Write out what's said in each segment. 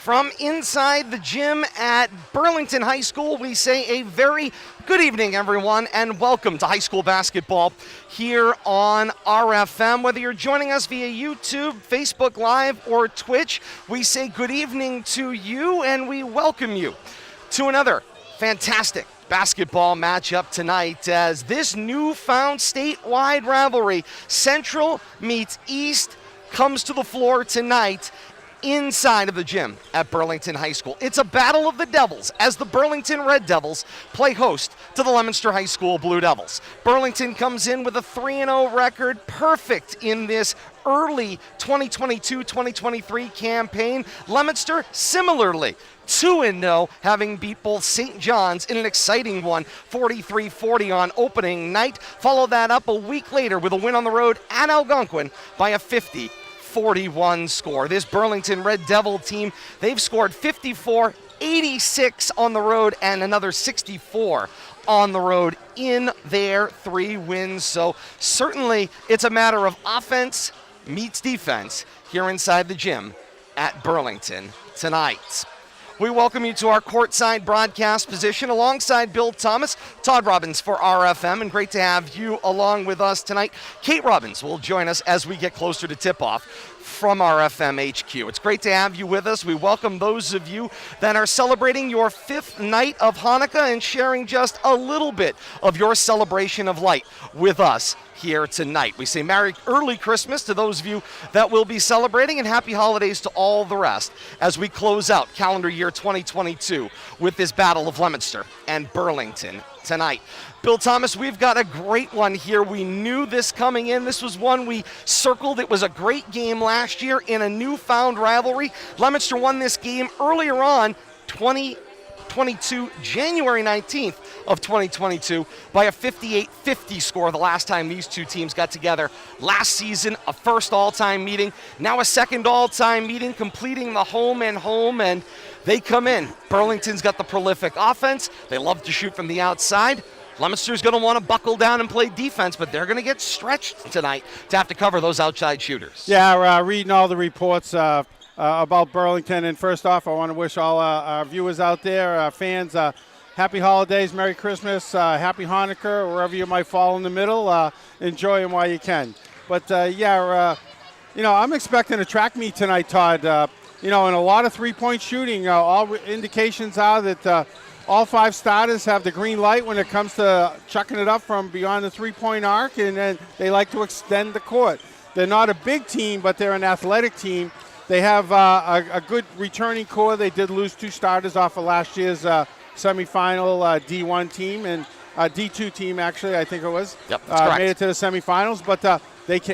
From inside the gym at Burlington High School, we say a very good evening, everyone, and welcome to high school basketball here on RFM. Whether you're joining us via YouTube, Facebook Live, or Twitch, we say good evening to you, and we welcome you to another fantastic basketball matchup tonight as this newfound statewide rivalry, Central meets East, comes to the floor tonight inside of the gym at Burlington High School. It's a battle of the Devils as the Burlington Red Devils play host to the Leominster High School Blue Devils. Burlington comes in with a 3-0 record, perfect in this early 2022-2023 campaign. Leominster, similarly, 2-0, having beat both St. John's in an exciting one, 43-40 on opening night. Follow that up a week later with a win on the road at Algonquin by a 50-41 score. This Burlington Red Devil team, they've scored 54, 86 on the road, and another 64 on the road in their 3 wins. So certainly it's a matter of offense meets defense here inside the gym at Burlington tonight. We welcome you to our courtside broadcast position alongside Bill Thomas, Todd Robbins for RFM, and great to have you along with us tonight. Kate Robbins will join us as we get closer to tip-off from RFM HQ. It's great to have you with us. We welcome those of you that are celebrating your 5th night of Hanukkah and sharing just a little bit of your celebration of light with us here tonight. We say Merry Early Christmas to those of you that will be celebrating, and Happy Holidays to all the rest as we close out calendar year 2022 with this battle of Leominster and Burlington tonight. Bill Thomas, we've got a great one here. We knew this coming in. This was one we circled. It was a great game last year in a newfound rivalry. Leominster won this game earlier on, 2022, January 19th of 2022, by a 58-50 score the last time these two teams got together last season. A first all-time meeting, now a second all-time meeting, completing the home and home, and they come in. Burlington's got the prolific offense. They love to shoot from the outside. Leominster's going to want to buckle down and play defense, but they're going to get stretched tonight to have to cover those outside shooters. Yeah, reading all the reports about Burlington, and first off, I want to wish all our viewers out there, fans, happy holidays, Merry Christmas, Happy Hanukkah, wherever you might fall in the middle. Enjoy them while you can. But, I'm expecting a track meet tonight, Todd. And a lot of three-point shooting. All indications are that all 5 starters have the green light when it comes to chucking it up from beyond the three-point arc, and then they like to extend the court. They're not a big team, but they're an athletic team. They have a good returning core. They did lose 2 starters off of last year's semifinal D1 team, and D2 team, actually, I think it was. Yep, that's correct. Made it to the semifinals, but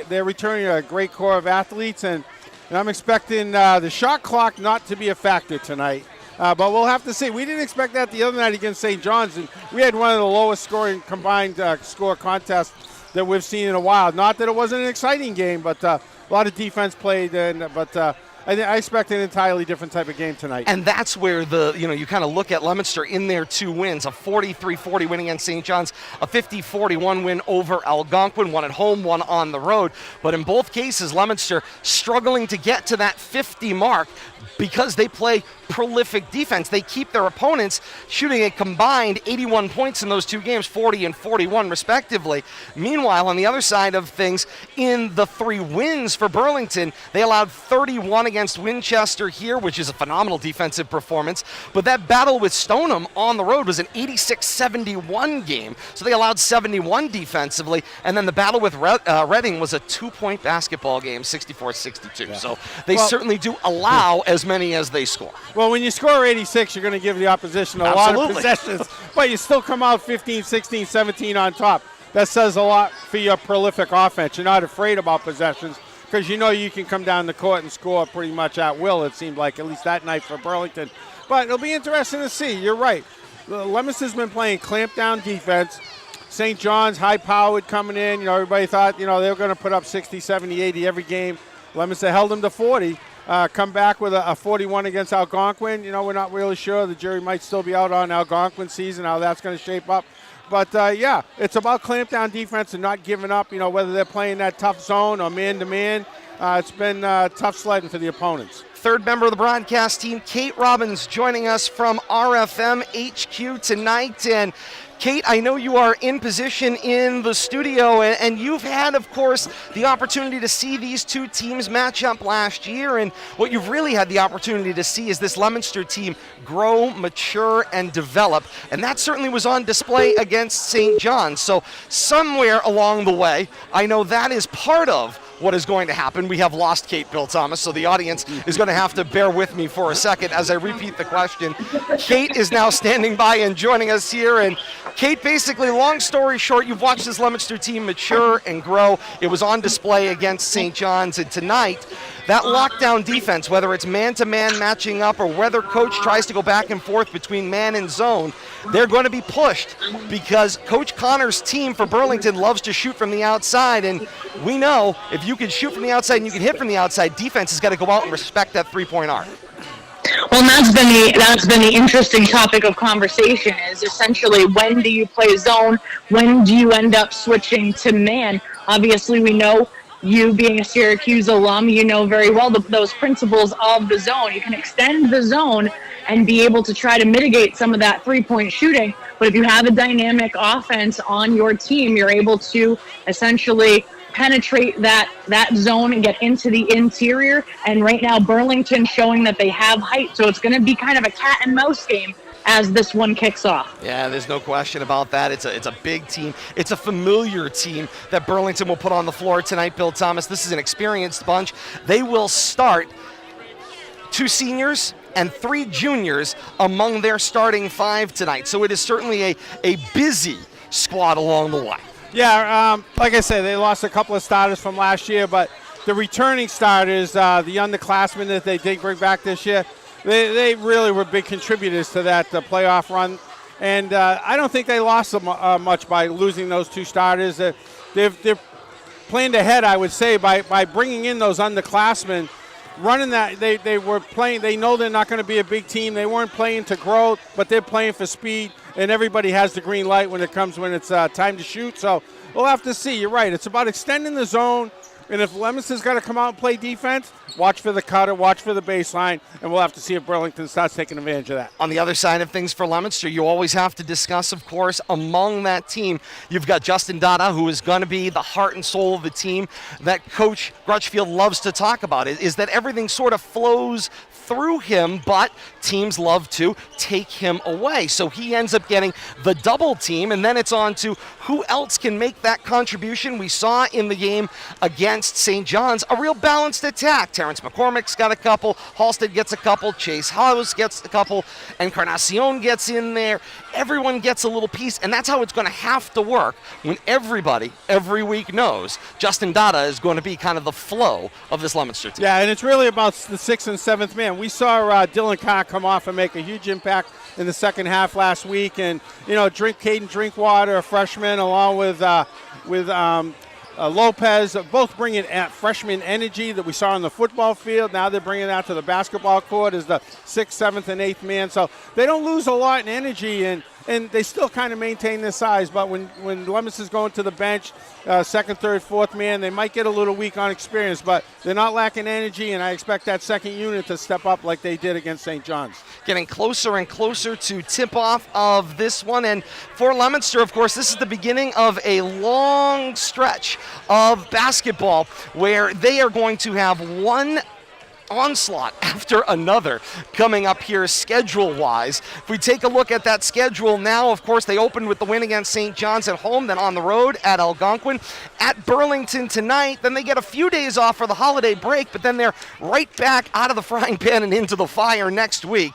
they're returning a great core of athletes, and I'm expecting the shot clock not to be a factor tonight. But we'll have to see. We didn't expect that the other night against St. John's, and we had one of the lowest scoring combined score contests that we've seen in a while. Not that it wasn't an exciting game, but a lot of defense played, but I expect an entirely different type of game tonight. And that's where you kind of look at Leominster in their 2 wins, a 43-40 win against St. John's, a 50-41 win over Algonquin, one at home, one on the road. But in both cases, Leominster struggling to get to that 50 mark because they play prolific defense. They keep their opponents shooting a combined 81 points in those 2 games, 40 and 41 respectively. Meanwhile, on the other side of things, in the 3 wins for Burlington, they allowed 31 against Winchester here, which is a phenomenal defensive performance. But that battle with Stoneham on the road was an 86-71 game, so they allowed 71 defensively. And then the battle with Reading was a 2-point basketball game, 64-62. Yeah. So they certainly do allow as many as they score. Well, when you score 86, you're going to give the opposition a lot of possessions, but you still come out 15, 16, 17 on top. That says a lot for your prolific offense. You're not afraid about possessions because you know you can come down the court and score pretty much at will, it seemed like, at least that night for Burlington. But it'll be interesting to see. You're right. Leominster's been playing clamp-down defense. St. John's, high-powered coming in. Everybody thought, they were going to put up 60, 70, 80 every game. Leominster held them to 40. Come back with a 41 against Algonquin. We're not really sure. The jury might still be out on Algonquin season, how that's going to shape up. But, it's about clamp-down defense and not giving up, whether they're playing that tough zone or man-to-man. it's been tough sledding for the opponents. Third member of the broadcast team, Kate Robbins, joining us from RFM HQ tonight. And Kate, I know you are in position in the studio, and you've had, of course, the opportunity to see these two teams match up last year, and what you've really had the opportunity to see is this Leominster team grow, mature, and develop, and that certainly was on display against St. John's. So somewhere along the way, I know that is part of what is going to happen. We have lost Kate, Bill Thomas, so the audience is going to have to bear with me for a second as I repeat the question. Kate is now standing by and joining us here, and Kate, basically, long story short, you've watched this Leominster team mature and grow. It was on display against St. John's, and tonight, that lockdown defense, whether it's man-to-man matching up or whether coach tries to go back and forth between man and zone, they're going to be pushed because Coach Connor's team for Burlington loves to shoot from the outside, and we know if you can shoot from the outside and you can hit from the outside, defense has got to go out and respect that three-point arc. Well, that's been the interesting topic of conversation is essentially when do you play zone? When do you end up switching to man? Obviously, we know you being a Syracuse alum, you know very well those principles of the zone. You can extend the zone and be able to try to mitigate some of that three-point shooting. But if you have a dynamic offense on your team, you're able to essentially penetrate that zone and get into the interior. And right now, Burlington showing that they have height. So it's going to be kind of a cat and mouse game as this one kicks off. Yeah, there's no question about that. It's a big team. It's a familiar team that Burlington will put on the floor tonight, Bill Thomas. This is an experienced bunch. They will start 2 seniors and 3 juniors among their starting 5 tonight. So it is certainly a busy squad along the way. Yeah, like I said, they lost a couple of starters from last year, but the returning starters, the underclassmen that they did bring back this year, they really were big contributors to that playoff run. And I don't think they lost them, much by losing those 2 starters. They've planned ahead, I would say, by bringing in those underclassmen, running that. They were playing. They know they're not going to be a big team. They weren't playing to grow, but they're playing for speed. And everybody has the green light when it's time to shoot. So we'll have to see. You're right. It's about extending the zone. And if Leominster's got to come out and play defense, watch for the cutter, watch for the baseline, and we'll have to see if Burlington starts taking advantage of that. On the other side of things for Leominster, you always have to discuss, of course, among that team, you've got Justin Dada, who is going to be the heart and soul of the team that Coach Crutchfield loves to talk about, is that everything sort of flows through him, but teams love to take him away. So he ends up getting the double team, and then it's on to who else can make that contribution. We saw in the game against St. John's a real balanced attack. Terrence McCormick's got a couple, Halstead gets a couple, Chase House gets a couple, Encarnacion gets in there. Everyone gets a little piece, and that's how it's going to have to work when everybody every week knows Justin Dada is going to be kind of the flow of this Leominster team. Yeah, and it's really about the 6th and 7th man. We saw Dylan Carr come off and make a huge impact in the second half last week, and Caden Drinkwater, a freshman, along with Lopez, both bringing freshman energy that we saw on the football field. Now they're bringing that to the basketball court as the 6th, 7th, and 8th man. So they don't lose a lot in energy, and they still kind of maintain their size. But when Leominster's going to the bench, 2nd, 3rd, 4th man, they might get a little weak on experience, but they're not lacking energy, and I expect that second unit to step up like they did against St. John's. Getting closer and closer to tip-off of this one. And for Leominster, of course, this is the beginning of a long stretch of basketball where they are going to have one onslaught after another coming up here schedule-wise. If we take a look at that schedule now, of course, they opened with the win against St. John's at home, then on the road at Algonquin, at Burlington tonight, then they get a few days off for the holiday break, but then they're right back out of the frying pan and into the fire next week.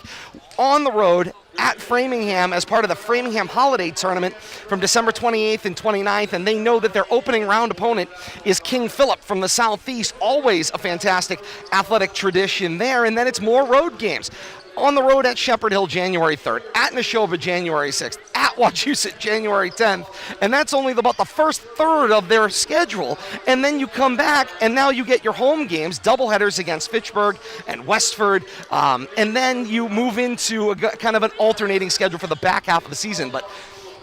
On the road at Framingham as part of the Framingham Holiday Tournament from December 28th and 29th, and they know that their opening round opponent is King Philip from the Southeast. Always a fantastic athletic tradition there, and then it's more road games. On the road at Shepherd Hill, January 3rd, at Neshoba, January 6th, at Wachusett, January 10th, and that's only about the first third of their schedule. And then you come back, and now you get your home games, doubleheaders against Fitchburg and Westford, and then you move into a kind of an alternating schedule for the back half of the season. But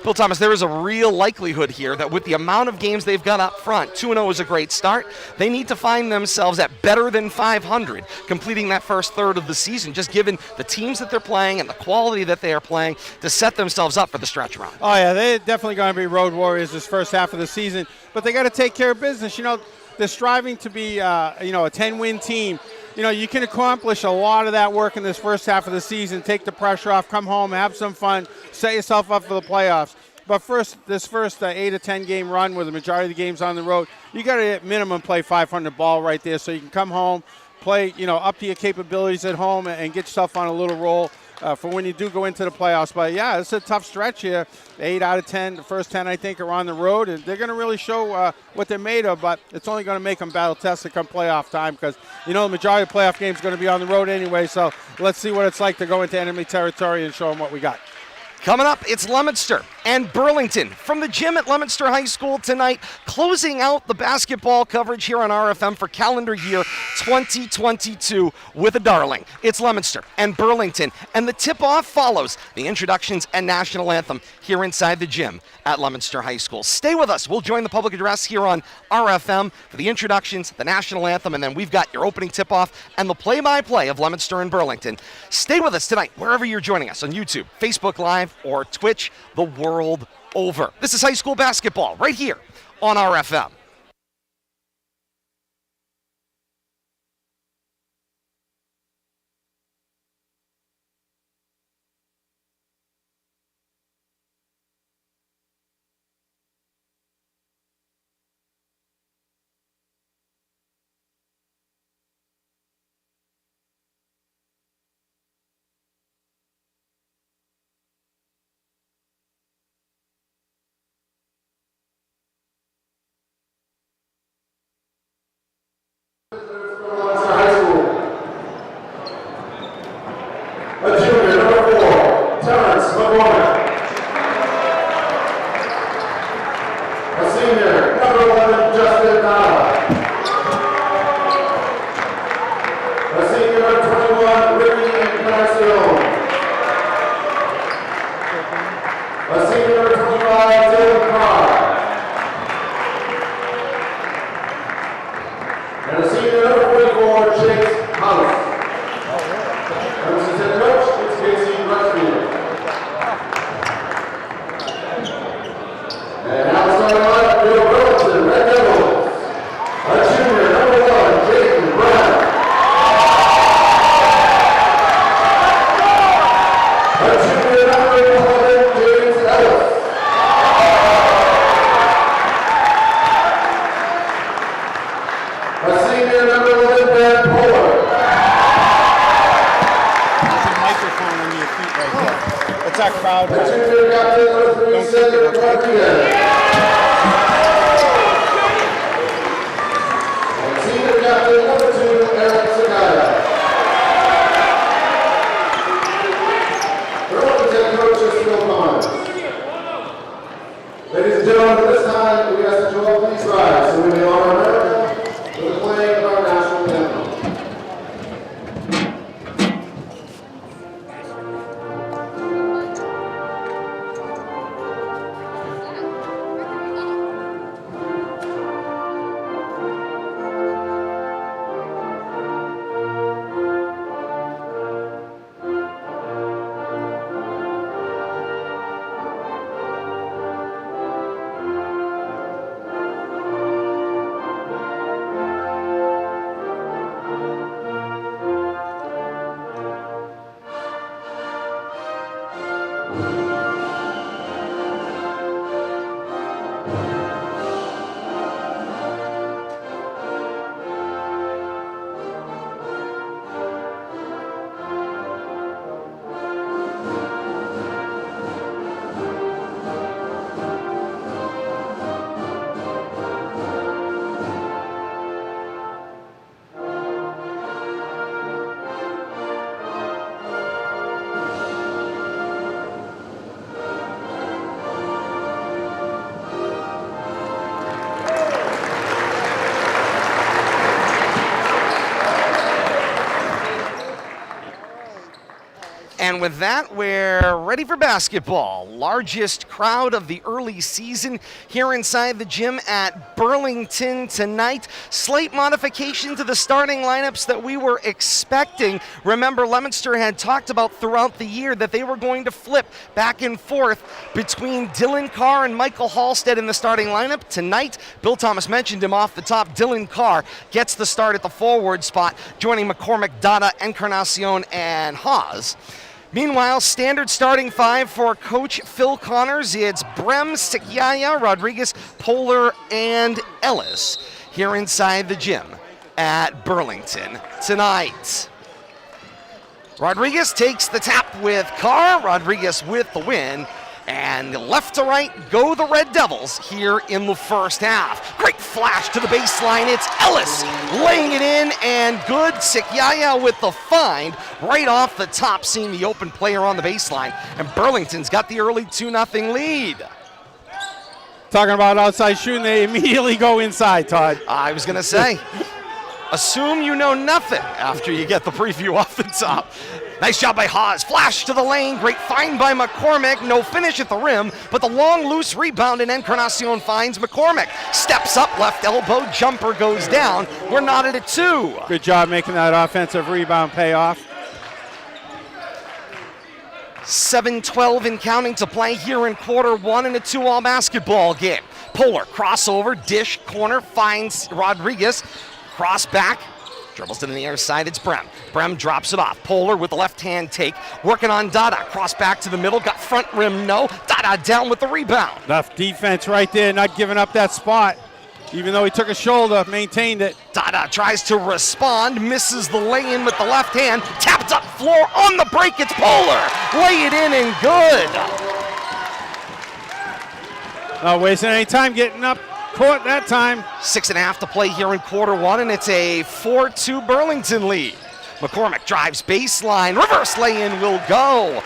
Bill Thomas, there is a real likelihood here that with the amount of games they've got up front, 2-0 is a great start. They need to find themselves at better than 500, completing that first third of the season, just given the teams that they're playing and the quality that they are playing to set themselves up for the stretch run. Oh, yeah, they're definitely going to be road warriors this first half of the season, but they got to take care of business. You know, they're striving to be, a 10-win team. You know, you can accomplish a lot of that work in this first half of the season, take the pressure off, come home, have some fun, set yourself up for the playoffs. But this first 8 or 10 game run with the majority of the games on the road, you got to at minimum play 500 ball right there so you can come home, play, up to your capabilities at home and get yourself on a little roll for when you do go into the playoffs. But, yeah, it's a tough stretch here. 8 out of 10, the first 10, I think, are on the road, and they're going to really show what they're made of, but it's only going to make them battle tested come playoff time because, the majority of playoff games are going to be on the road anyway, so let's see what it's like to go into enemy territory and show them what we got. Coming up, it's Leominster and Burlington from the gym at Leominster High School tonight, closing out the basketball coverage here on RFM for calendar year 2022 with a darling. It's Leominster and Burlington, and the tip-off follows the introductions and national anthem here inside the gym at Leominster High School. Stay with us. We'll join the public address here on RFM for the introductions, the national anthem, and then we've got your opening tip-off and the play-by-play of Leominster and Burlington. Stay with us tonight, wherever you're joining us, on YouTube, Facebook Live, or Twitch, the world over. This is high school basketball right here on RFM. And with that, we're ready for basketball. Largest crowd of the early season here inside the gym at Burlington tonight. Slight modification to the starting lineups that we were expecting. Remember, Leominster had talked about throughout the year that they were going to flip back and forth between Dylan Carr and Michael Halstead in the starting lineup. Tonight, Bill Thomas mentioned him off the top. Dylan Carr gets the start at the forward spot, joining McCormick, Dada, Encarnacion, and Haas. Meanwhile, standard starting five for Coach Phil Connors. It's Brem, Sikyaya, Rodriguez, Polar, and Ellis here inside the gym at Burlington tonight. Rodriguez takes the tap with Carr. Rodriguez with the win. And left to right go the Red Devils here in the first half. Great flash to the baseline. It's Ellis laying it in, and good. Sikyaya with the find right off the top, seeing the open player on the baseline. And Burlington's got the early 2-0 lead. Talking about outside shooting, they immediately go inside, Todd. I was going to say, assume you know nothing after you get the preview off the top. Nice job by Haas. Flash to the lane. Great find by McCormick. No finish at the rim, but the long loose rebound, and Encarnacion finds McCormick. Steps up, left elbow, jumper goes down. We're knotted at 2. Good job making that offensive rebound pay off. 7:12 and counting to play here in quarter one in a 2-all basketball game. Polar crossover, dish, corner, finds Rodriguez. Cross back. Dribbles to the near side, it's Brem. Brem drops it off. Polar with the left-hand take. Working on Dada. Cross back to the middle. Got front rim, no. Dada down with the rebound. Enough defense right there, not giving up that spot. Even though he took a shoulder, maintained it. Dada tries to respond. Misses the lay-in with the left hand. Tapped up floor on the break. It's Polar. Lay it in and good. Not wasting any time getting up court that time. 6.5 to play here in quarter one, and it's a 4-2 Burlington lead. McCormick drives baseline, reverse lay-in will go.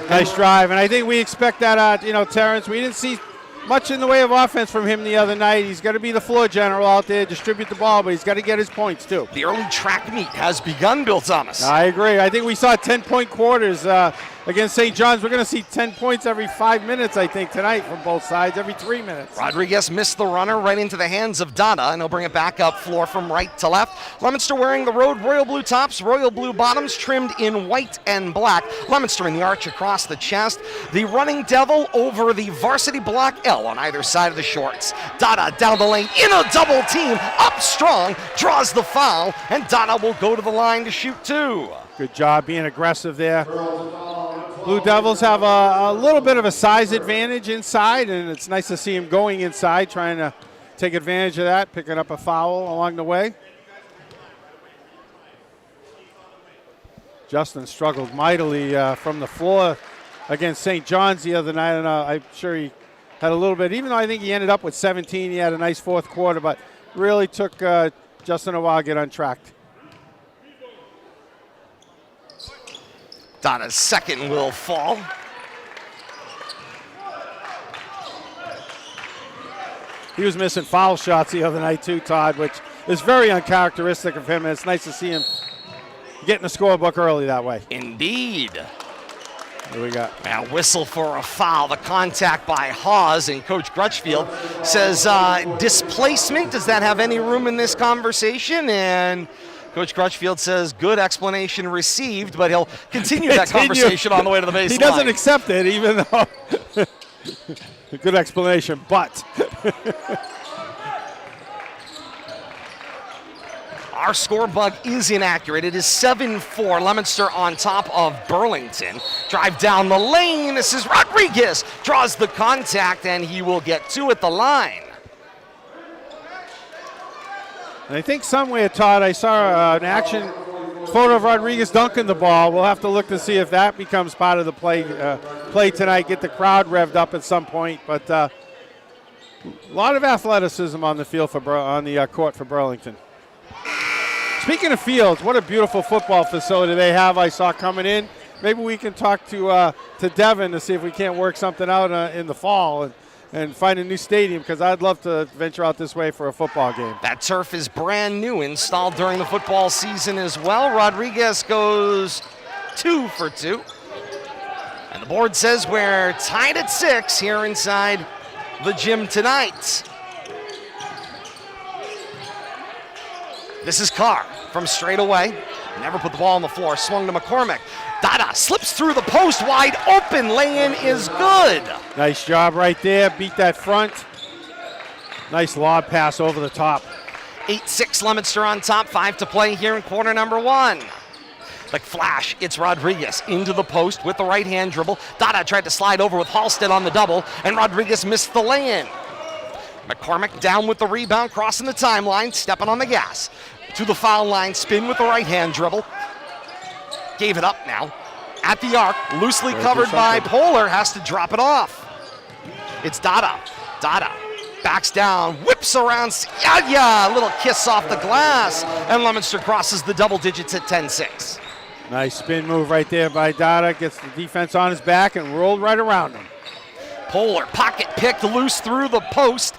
Nice drive, and I think we expect that, Terrence, we didn't see much in the way of offense from him the other night. He's got to be the floor general out there, distribute the ball, but he's got to get his points too. The early track meet has begun, Bill Thomas. I agree. I think we saw 10-point quarters against St. John's. We're going to see 10 points every 5 minutes, I think, tonight from both sides, every 3 minutes. Rodriguez missed the runner right into the hands of Dada, and he'll bring it back up floor from right to left. Leominster wearing the road royal blue tops, royal blue bottoms, trimmed in white and black. Leominster in the arch across the chest. The running devil over the varsity block L on either side of the shorts. Dada down the lane in a double team, up strong, draws the foul, and Dada will go to the line to shoot 2. Good job being aggressive there. Blue Devils have a little bit of a size advantage inside, and it's nice to see him going inside, trying to take advantage of that, picking up a foul along the way. Justin struggled mightily from the floor against St. John's the other night, and I'm sure he had a little bit, even though I think he ended up with 17, he had a nice fourth quarter, but really took Justin a while to get untracked. Dada's second will fall. He was missing foul shots the other night too, Todd, which is very uncharacteristic of him, and it's nice to see him getting the scorebook early that way. Indeed. Here we go. A whistle for a foul. The contact by Hawes, and Coach Crutchfield says displacement. Does that have any room in this conversation? And Coach Crutchfield says good explanation received, but he'll continue that conversation on the way to the baseline. He doesn't accept it, even though good explanation, but. Our score bug is inaccurate. It is 7-4. Leominster on top of Burlington. Drive down the lane. This is Rodriguez. Draws the contact, and he will get 2 at the line. And I think somewhere, Todd, I saw an action photo of Rodriguez dunking the ball. We'll have to look to see if that becomes part of the play tonight, get the crowd revved up at some point. But a lot of athleticism on the field on the court for Burlington. Speaking of fields, what a beautiful football facility they have. I saw coming in. Maybe we can talk to Devin to see if we can't work something out in the fall and find a new stadium, because I'd love to venture out this way for a football game. That turf is brand new, installed during the football season as well. Rodriguez goes 2 for 2. And the board says we're tied at 6 here inside the gym tonight. This is Carr from straight away. Never put the ball on the floor. Swung to McCormick. Dada slips through the post, wide open. Lay-in is good. Nice job right there. Beat that front. Nice lob pass over the top. 8-6 Leominster on top. 5 to play here in quarter number 1. Like flash, it's Rodriguez into the post with the right-hand dribble. Dada tried to slide over with Halstead on the double, and Rodriguez missed the lay-in. McCormick down with the rebound, crossing the timeline, stepping on the gas. To the foul line, spin with the right-hand dribble. Gave it up now. At the arc, loosely covered by Polar, has to drop it off. It's Dada. Dada backs down, whips around. A little kiss off the glass, and Leominster crosses the double digits at 10-6. Nice spin move right there by Dada. Gets the defense on his back and rolled right around him. Polar pocket picked loose through the post,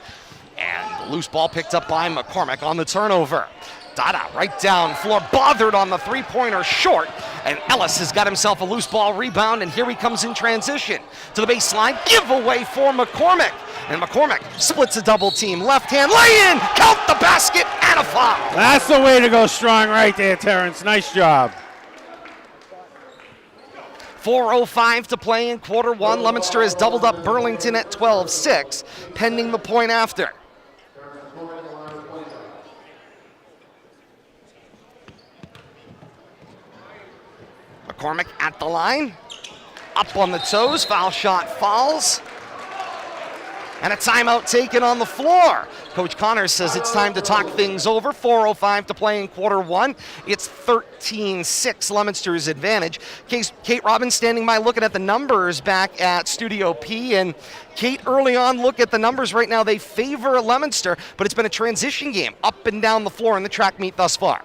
and the loose ball picked up by McCormick on the turnover. Dada right down floor, bothered on the three-pointer short, and Ellis has got himself a loose ball rebound, and here he comes in transition to the baseline. Giveaway for McCormick, and McCormick splits a double team. Left hand lay-in, count the basket, and a foul. That's the way to go strong right there, Terrence. Nice job. 4:05 to play in quarter 1. Leominster has doubled up Burlington at 12-6, pending the point after. McCormick at the line, up on the toes, foul shot falls, and a timeout taken on the floor. Coach Connors says it's time to talk things over. 4:05 to play in quarter 1. It's 13-6 Leominster's advantage. Kate Robbins standing by looking at the numbers back at Studio P. And Kate, early on, look at the numbers right now. They favor Leominster, but it's been a transition game up and down the floor in the track meet thus far.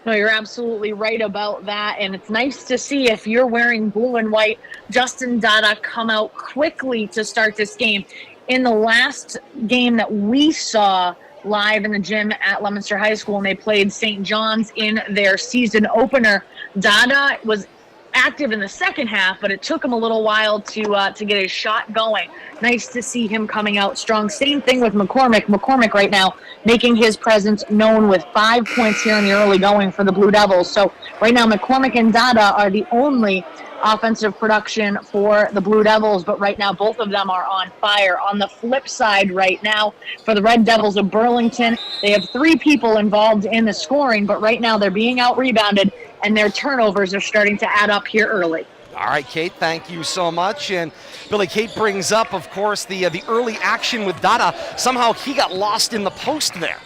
No, you're absolutely right about that, and it's nice to see, if you're wearing blue and white, Justin Dada come out quickly to start this game. In the last game that we saw live in the gym at Leominster High School, and they played St. John's in their season opener, Dada was active in the second half, but it took him a little while to get his shot going. Nice to see him coming out strong. Same thing with McCormick. McCormick right now making his presence known with 5 points here in the early going for the Blue Devils. So right now McCormick and Dada are the only offensive production for the Blue Devils, but right now both of them are on fire. On the flip side right now for the Red Devils of Burlington, they have 3 people involved in the scoring, but right now they're being out-rebounded, and their turnovers are starting to add up here early. All right, Kate, thank you so much. And Billy, Kate brings up, of course, the early action with Dada. Somehow he got lost in the post there.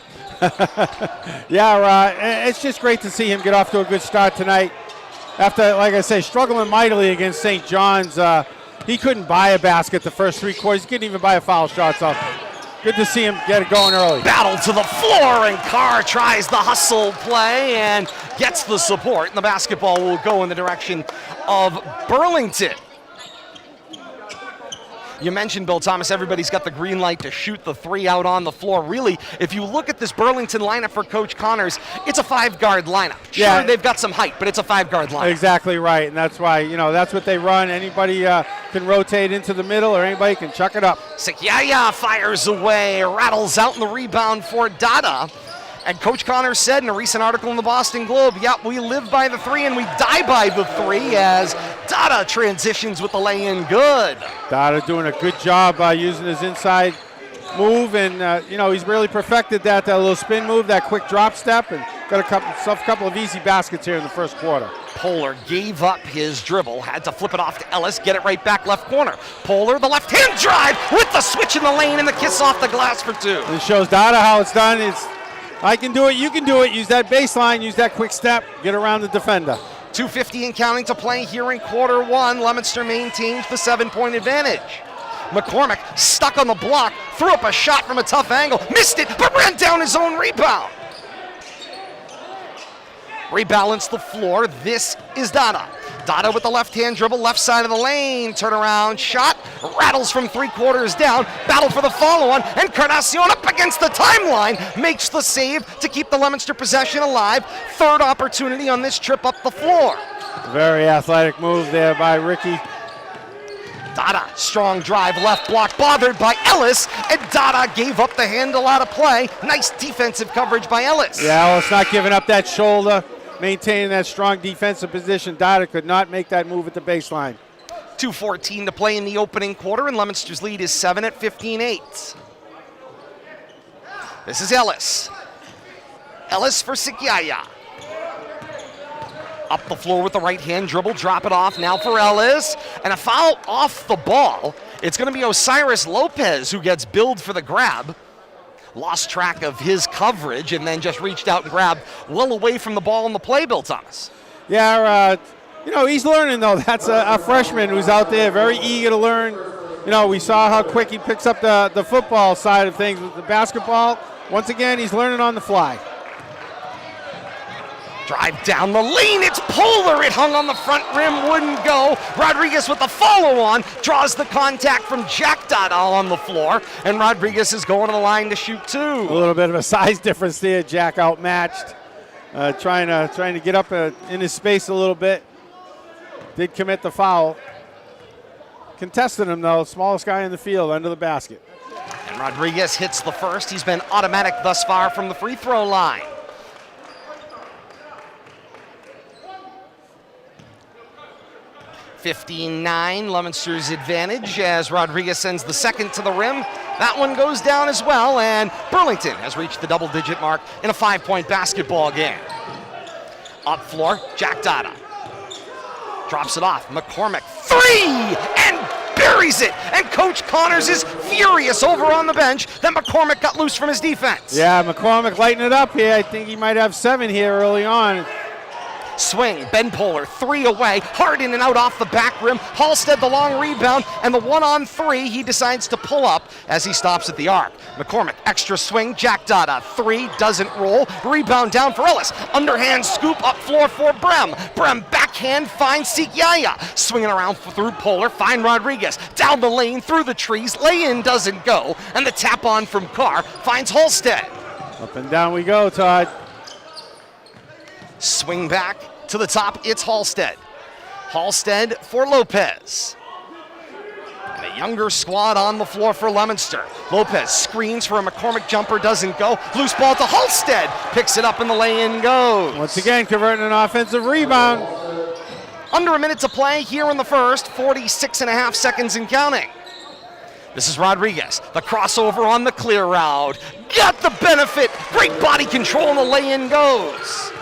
It's just great to see him get off to a good start tonight. After, like I say, struggling mightily against St. John's, he couldn't buy a basket the first 3 quarters. He couldn't even buy a foul shot, so good to see him get it going early. Battle to the floor, and Carr tries the hustle play and gets the support, and the basketball will go in the direction of Burlington. You mentioned, Bill Thomas, everybody's got the green light to shoot the 3 out on the floor. Really, if you look at this Burlington lineup for Coach Connors, it's a 5-guard lineup. Sure, they've got some height, but it's a 5-guard lineup. Exactly right, and that's why, that's what they run. Anybody can rotate into the middle, or anybody can chuck it up. Sikyaya fires away, rattles out in the rebound for Dada. And Coach Connors said in a recent article in the Boston Globe, we live by the 3 and we die by the 3, as Dada transitions with the lay-in good. Dada doing a good job using his inside move, and he's really perfected that little spin move, that quick drop step, and got a couple of easy baskets here in the first quarter. Polar gave up his dribble, had to flip it off to Ellis, get it right back left corner. Polar, the left-hand drive with the switch in the lane and the kiss off the glass for 2. It shows Dada how it's done. I can do it, you can do it. Use that baseline, use that quick step, get around the defender. 2:50 and counting to play here in quarter 1. Leominster maintains the 7-point advantage. McCormick stuck on the block, threw up a shot from a tough angle, missed it, but ran down his own rebound. Rebalance the floor. This is Dada. Dada with the left-hand dribble, left side of the lane, turnaround shot, rattles from 3 quarters down, battle for the follow-on, and Carnacion up against the timeline, makes the save to keep the Leominster possession alive. 3rd opportunity on this trip up the floor. Very athletic move there by Ricky. Dada, strong drive, left block, bothered by Ellis, and Dada gave up the handle out of play. Nice defensive coverage by Ellis. Yeah, Ellis not giving up that shoulder, maintaining that strong defensive position. Dada could not make that move at the baseline. 2:14 to play in the opening quarter, and Leominster's lead is 7 at 15-8. This is Ellis. Ellis for Sikyaya. Up the floor with the right-hand dribble, drop it off now for Ellis. And a foul off the ball. It's going to be Osiris Lopez who gets billed for the grab. Lost track of his coverage and then just reached out and grabbed well away from the ball in the play, Bill Thomas. Yeah, he's learning, though. That's a freshman who's out there, very eager to learn. We saw how quick he picks up the football side of things with the basketball. Once again, he's learning on the fly. Drive down the lane, it's Polar. It hung on the front rim, wouldn't go. Rodriguez with the follow-on, draws the contact from Jack Dada on the floor, and Rodriguez is going to the line to shoot two. A little bit of a size difference there. Jack outmatched, trying to get up in his space a little bit. Did commit the foul. Contested him, though. Smallest guy in the field, under the basket. And Rodriguez hits the first. He's been automatic thus far from the free throw line. (15-9) Leominster's advantage as Rodriguez sends the second to the rim. That one goes down as well, and Burlington has reached the double-digit mark in a 5-point basketball game. Up floor, Jack Dada. Drops it off, McCormick, three, and buries it. And Coach Connors is furious over on the bench that McCormick got loose from his defense. Yeah, McCormick lighting it up here. I think he might have 7 here early on. Swing, Ben Polar, 3 away, hard in and out off the back rim. Halstead the long rebound, and the 1-on-3 he decides to pull up as he stops at the arc. McCormick, extra swing, Jack Dada, 3, doesn't roll. Rebound down for Ellis. Underhand scoop up floor for Brem. Brem backhand finds Sikyaya. Swinging around through Polar, find Rodriguez. Down the lane, through the trees, lay-in doesn't go, and the tap on from Carr finds Halstead. Up and down we go, Todd. Swing back to the top, it's Halstead. Halstead for Lopez. And a younger squad on the floor for Leominster. Lopez screens for a McCormick jumper, doesn't go. Loose ball to Halstead, picks it up and the lay-in goes. Once again, converting an offensive rebound. Under a minute to play here in the first, 46.5 seconds and counting. This is Rodriguez, the crossover on the clear route. Got the benefit, great body control and the lay-in goes.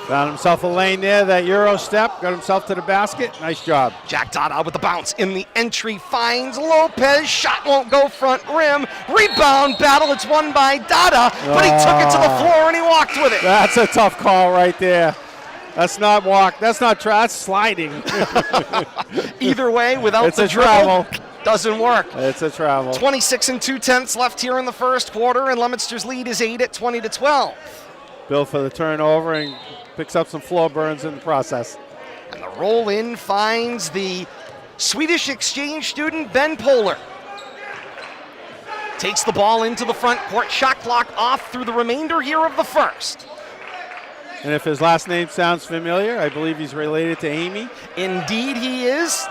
Found himself a lane there, that Euro step, got himself to the basket. Nice job. Jack Dada with the bounce in the entry, finds Lopez. Shot won't go front rim. Rebound battle, it's won by Dada, but he took it to the floor and he walked with it. That's a tough call right there. That's not walk, that's not that's sliding. Either way, without it's the a dribble, travel. Doesn't work. It's a travel. 26 2/10 left here in the first quarter, and Leominster's lead is 8 at 20-12. Bill for the turnover and picks up some floor burns in the process. And the roll in finds the Swedish exchange student Ben Polar. Takes the ball into the front court, shot clock off through the remainder here of the first. And if his last name sounds familiar, I believe he's related to Amy. Indeed he is.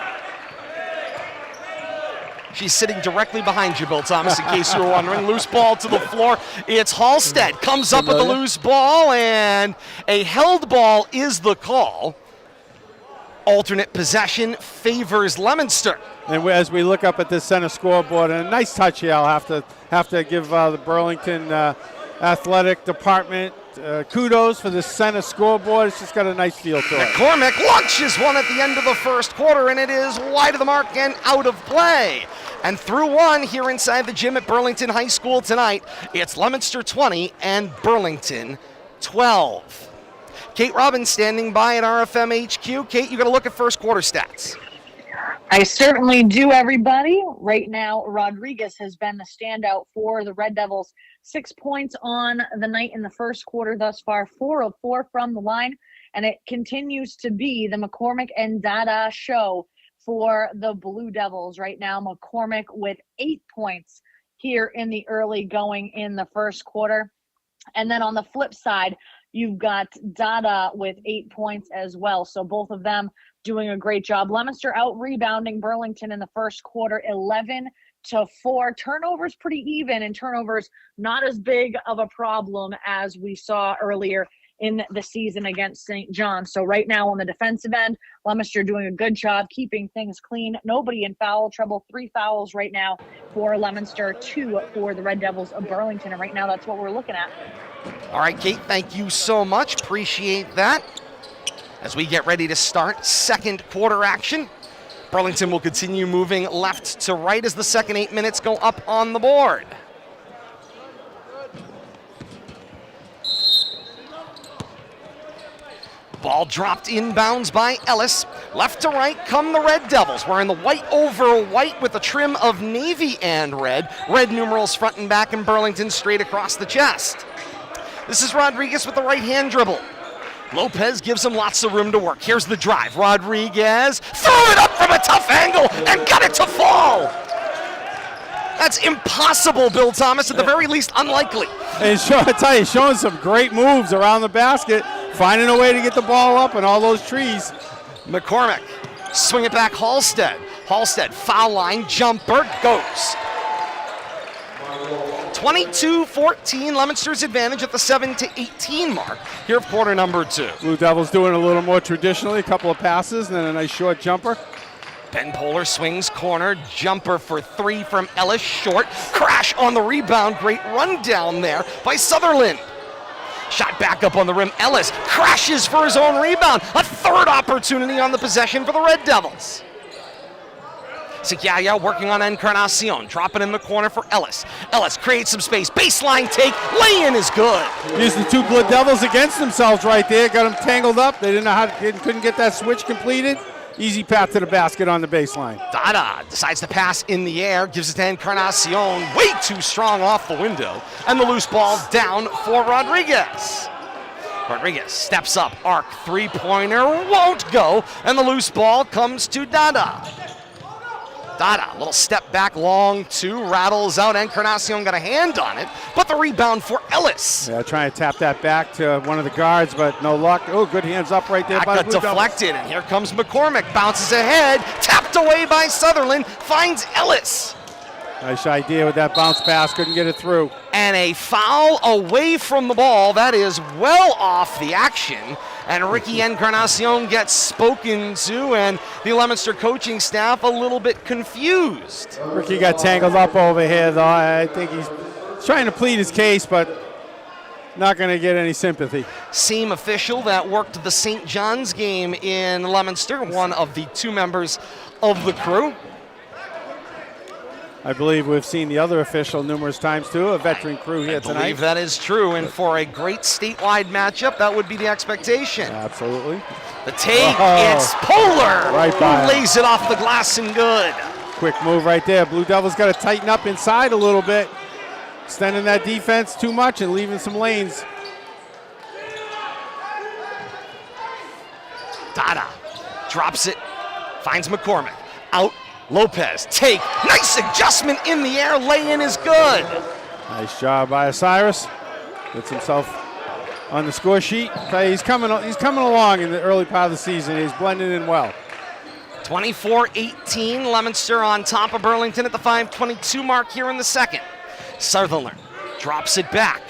She's sitting directly behind you, Bill Thomas, in case you were wondering. Loose ball to the floor. It's Halstead. Comes up with the loose ball, and a held ball is the call. Alternate possession favors Leominster. And as we look up at this center scoreboard, and a nice touch here, I'll have to give the Burlington athletic department kudos for the center scoreboard. It's just got a nice feel to it. McCormick launches one at the end of the first quarter, and it is wide of the mark and out of play. And through one here inside the gym at Burlington High School tonight, it's Leominster 20 and Burlington 12. Kate Robbins standing by at RFM HQ. Kate, you got to look at first quarter stats. I certainly do, everybody. Right now, Rodriguez has been the standout for the Red Devils. 6 points on the night in the first quarter thus far, 4 of 4 from the line, and it continues to be the McCormick and Dada show for the Blue Devils. Right now, McCormick with 8 points here in the early going in the first quarter. And then on the flip side, you've got Dada with 8 points as well. So both of them doing a great job. Leominster out rebounding Burlington in the first quarter, 11-4. Turnovers pretty even, and turnovers not as big of a problem as we saw earlier in the season against St. John. So right now on the defensive end, Leominster doing a good job keeping things clean. Nobody in foul trouble. 3 fouls right now for Leominster, 2 for the Red Devils of Burlington. And right now that's what we're looking at. All right, Kate, thank you so much. Appreciate that. As we get ready to start second quarter action, Burlington will continue moving left to right as the second 8 minutes go up on the board. Ball dropped inbounds by Ellis. Left to right come the Red Devils. We're in the white over white with a trim of navy and red. Red numerals front and back, and Burlington straight across the chest. This is Rodriguez with the right-hand dribble. Lopez gives him lots of room to work. Here's the drive. Rodriguez threw it up from a tough angle and got it to fall. That's impossible, Bill Thomas, at the very least unlikely. And I tell you, showing some great moves around the basket, finding a way to get the ball up and all those trees. McCormick, swing it back, Halstead. Halstead, foul line, jumper, goes. 22-14, Leominster's advantage at the 7-18 mark here of quarter number 2. Blue Devils doing a little more traditionally, a couple of passes and then a nice short jumper. Ben Poehler swings corner, jumper for 3 from Ellis, short, crash on the rebound, great run down there by Sutherland. Shot back up on the rim, Ellis crashes for his own rebound, a third opportunity on the possession for the Red Devils. Sikyaya working on Encarnacion, dropping in the corner for Ellis. Ellis creates some space, baseline take, lay-in is good. Used the 2 Blue Devils against themselves right there, got them tangled up. They didn't know how to, couldn't get that switch completed. Easy path to the basket on the baseline. Dada decides to pass in the air, gives it to Encarnacion, way too strong off the window, and the loose ball down for Rodriguez. Rodriguez steps up, arc, three-pointer, won't go, and the loose ball comes to Dada. Dada, little step back, long 2, rattles out. Encarnacion got a hand on it, but the rebound for Ellis. Yeah, trying to tap that back to one of the guards, but no luck. Oh, good hands up right there by the Blue Devils. Deflected, and here comes McCormick, bounces ahead, tapped away by Sutherland, finds Ellis. Nice idea with that bounce pass, couldn't get it through. And a foul away from the ball, that is well off the action. And Ricky Encarnacion gets spoken to, and the Leominster coaching staff a little bit confused. Ricky got tangled up over here, though. I think he's trying to plead his case, but not going to get any sympathy. Same official that worked the St. John's game in Leominster, one of the 2 members of the crew. I believe we've seen the other official numerous times, too, a veteran crew here tonight. I believe that is true, and for a great statewide matchup, that would be the expectation. Absolutely. The take, it's Poehler, right by who lays it off the glass and good. Quick move right there. Blue Devils got to tighten up inside a little bit, extending that defense too much and leaving some lanes. Dada drops it, finds McCormick, out. Lopez, take, nice adjustment in the air, lay-in is good. Nice job by Osiris. Gets himself on the score sheet. He's coming along in the early part of the season. He's blending in well. 24-18, Leominster on top of Burlington at the 5:22 mark here in the second. Sutherland drops it back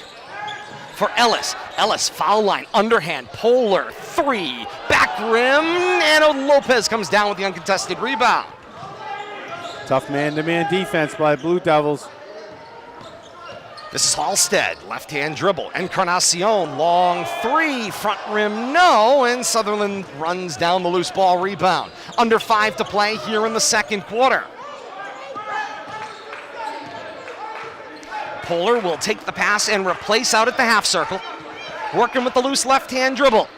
for Ellis. Ellis, foul line, underhand, Poehler, 3, back rim, and Lopez comes down with the uncontested rebound. Tough man-to-man defense by Blue Devils. This is Halstead, left-hand dribble. Encarnacion, long 3, front rim, no, and Sutherland runs down the loose ball rebound. Under 5 to play here in the second quarter. Poehler will take the pass and replace out at the half circle. Working with the loose left-hand dribble.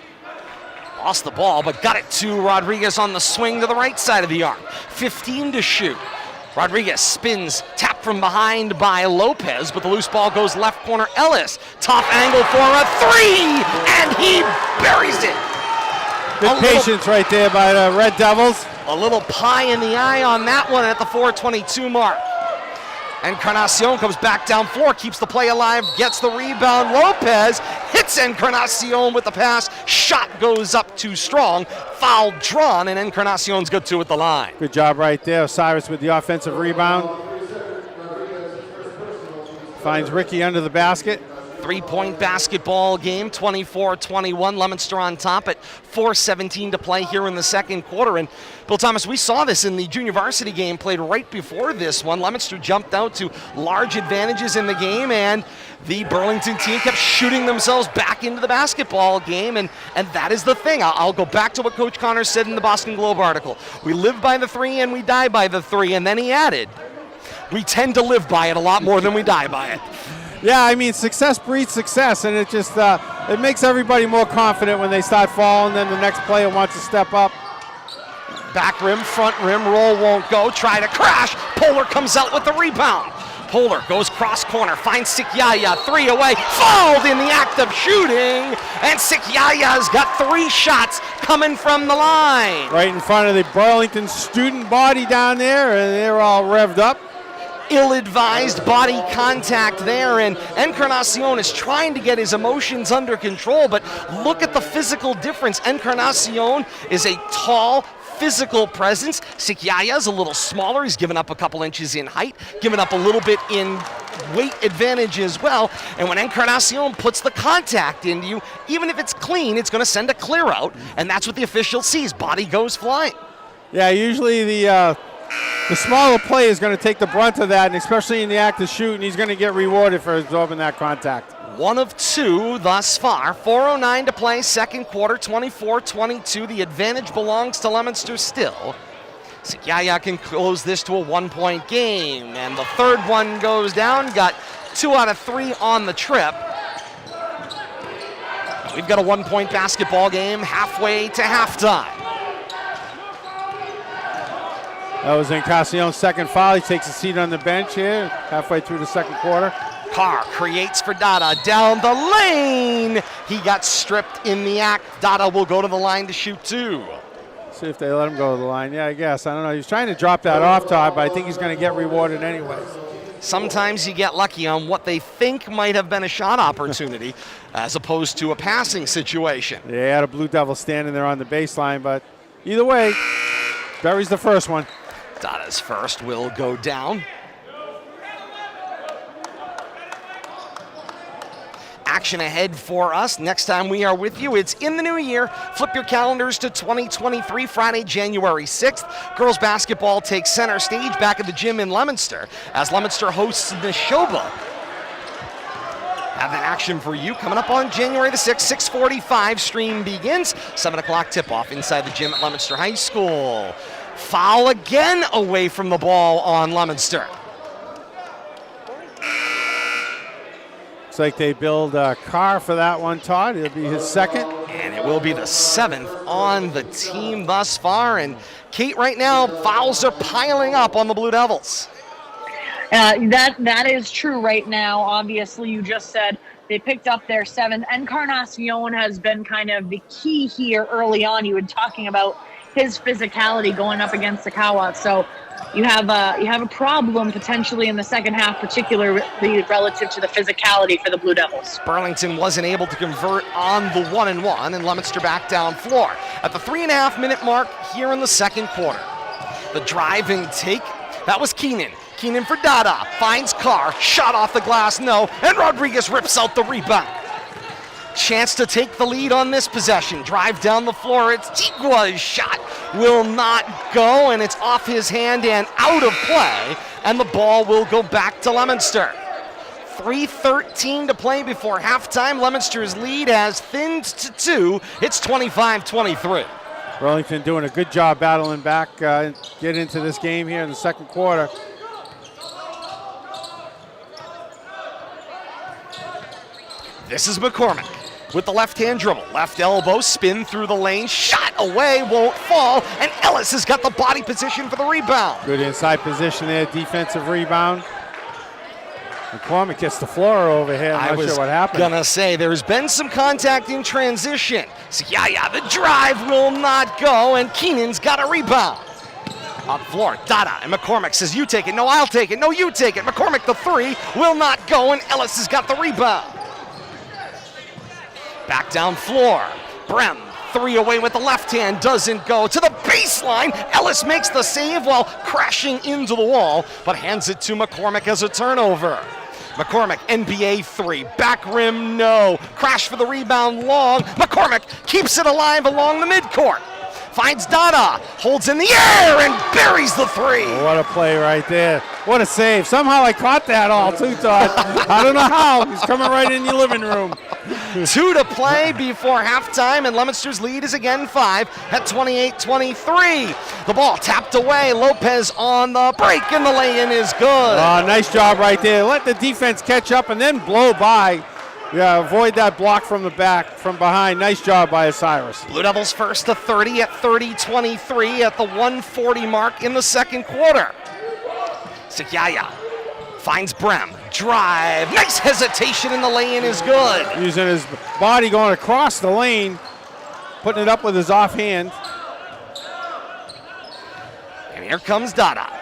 Lost the ball, but got it to Rodriguez on the swing to the right side of the arc. 15 to shoot. Rodriguez spins, tapped from behind by Lopez, but the loose ball goes left corner. Ellis, top angle for a 3, and he buries it. Good patience right there by the Red Devils. A little pie in the eye on that one at the 4:22 mark. Encarnacion comes back down floor, keeps the play alive, gets the rebound. Lopez hits Encarnacion with the pass. Shot goes up too strong. Foul drawn, and Encarnacion's good two at the line. Good job right there. Osiris with the offensive rebound. Finds Ricky under the basket. 3-point basketball game, 24-21. Leominster on top at 4:17 to play here in the second quarter. And Bill Thomas, we saw this in the junior varsity game played right before this one. Leominster jumped out to large advantages in the game, and the Burlington team kept shooting themselves back into the basketball game, and that is the thing. I'll go back to what Coach Connor said in the Boston Globe article. We live by the three and we die by the three, and then he added, we tend to live by it a lot more than we die by it. Yeah, I mean, success breeds success, and it just it makes everybody more confident when they start falling. Then the next player wants to step up. Back rim, front rim, roll won't go. Try to crash. Polar comes out with the rebound. Polar goes cross corner, finds Sikyaya, three away, fouled in the act of shooting, and Sikyaya's got 3 shots coming from the line. Right in front of the Burlington student body down there, and they're all revved up. Ill-advised body contact there, and Encarnacion is trying to get his emotions under control, but look at the physical difference. Encarnacion is a tall, physical presence. Sikyaya's a little smaller. He's given up a couple inches in height, given up a little bit in weight advantage as well. And when Encarnacion puts the contact into you, even if it's clean, it's going to send a clear out, and that's what the official sees. Body goes flying. Yeah, usually the smaller player is going to take the brunt of that, and especially in the act of shooting, he's going to get rewarded for absorbing that contact. 1 of 2 thus far. 4:09 to play, second quarter, 24-22. The advantage belongs to Leominster still. Sikyaya can close this to a 1-point game, and the third one goes down. Got 2 out of 3 on the trip. We've got a 1-point basketball game halfway to halftime. That was Encarnacion's second foul. He takes a seat on the bench here, halfway through the second quarter. Carr creates for Dada down the lane. He got stripped in the act. Dada will go to the line to shoot 2. See if they let him go to the line. Yeah, I guess. I don't know. He's trying to drop that off, Todd, but I think he's going to get rewarded anyways. Sometimes you get lucky on what they think might have been a shot opportunity as opposed to a passing situation. They had a Blue Devil standing there on the baseline, but either way, buries the first one. Dada's first will go down. Action ahead for us. Next time we are with you, it's in the new year. Flip your calendars to 2023, Friday, January 6th. Girls basketball takes center stage back at the gym in Leominster as Leominster hosts the Neshoba. Have that action for you coming up on January the 6th, 6:45. Stream begins. 7 o'clock tip-off inside the gym at Leominster High School. Foul again away from the ball on Leominster. Looks like they build a car for that one, Todd. It'll be his second. And it will be the 7th on the team thus far. And Kate, right now, fouls are piling up on the Blue Devils. That is true right now. Obviously, you just said they picked up their 7th. Encarnacion has been kind of the key here early on. You were talking about his physicality going up against the Kawats. So you have a problem potentially in the second half, particularly relative to the physicality for the Blue Devils. Burlington wasn't able to convert on the 1-and-1, and Leominster back down floor. At the 3.5-minute mark here in the second quarter. The driving take, that was Keenan. Keenan for Dada, finds Carr, shot off the glass, no, and Rodriguez rips out the rebound. Chance to take the lead on this possession. Drive down the floor. It's Tigua's shot. Will not go, and it's off his hand and out of play, and the ball will go back to Leominster. 3:13 to play before halftime. Leominster's lead has thinned to 2. It's 25-23. Burlington doing a good job battling back, get into this game here in the second quarter. This is McCormick with the left-hand dribble. Left elbow, spin through the lane, shot away, won't fall, and Ellis has got the body position for the rebound. Good inside position there, defensive rebound. McCormick gets the floor over here. I'm not sure what happened. I was gonna say, there's been some contact in transition. So the drive will not go, and Keenan's got a rebound. Up floor, Dada, and McCormick says, you take it. No, I'll take it. No, you take it. McCormick, the three, will not go, and Ellis has got the rebound. Back down floor, Brem, three away with the left hand, doesn't go. To the baseline, Ellis makes the save while crashing into the wall, but hands it to McCormick as a turnover. McCormick, NBA three, back rim, no. Crash for the rebound, long. McCormick keeps it alive along the midcourt. Finds Dada, holds in the air, and buries the three. What a play right there. What a save. Somehow I caught that all too, Todd. I don't know how. He's coming right in your living room. 2 to play before halftime, and Leominster's lead is again 5 at 28-23. The ball tapped away. Lopez on the break, and the lay-in is good. Nice job right there. Let the defense catch up and then blow by. Yeah, avoid that block from the back, from behind. Nice job by Osiris. Blue Devils first to 30 at 30-23 at the 1:40 mark in the second quarter. Sikyaya finds Brem, drive, nice hesitation, and the lay-in is good. Using his body going across the lane, putting it up with his offhand. And here comes Dada.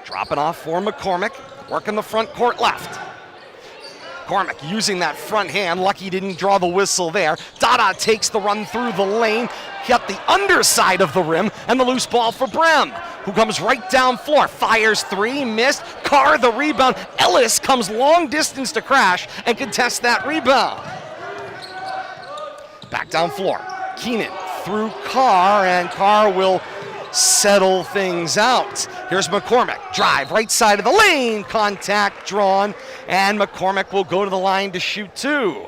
Dropping off for McCormick, working the front court left. McCormick using that front hand, lucky he didn't draw the whistle there. Dada takes the run through the lane, got the underside of the rim, and the loose ball for Brem, who comes right down floor, fires three, missed, Carr the rebound. Ellis comes long distance to crash and contest that rebound. Back down floor, Keenan through Carr, and Carr will settle things out. Here's McCormick, drive, right side of the lane, contact drawn, and McCormick will go to the line to shoot two.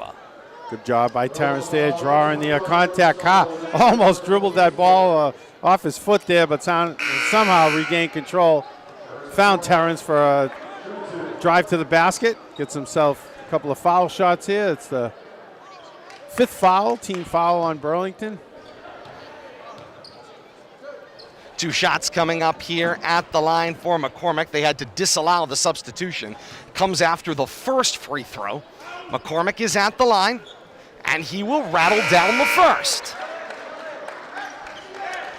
Good job by Terrence there, drawing the contact. Carr almost dribbled that ball off his foot there, but somehow regained control. Found Terrence for a drive to the basket, gets himself a couple of foul shots here. It's the 5th foul, team foul on Burlington. 2 shots coming up here at the line for McCormick. They had to disallow the substitution. Comes after the first free throw. McCormick is at the line, and he will rattle down the first.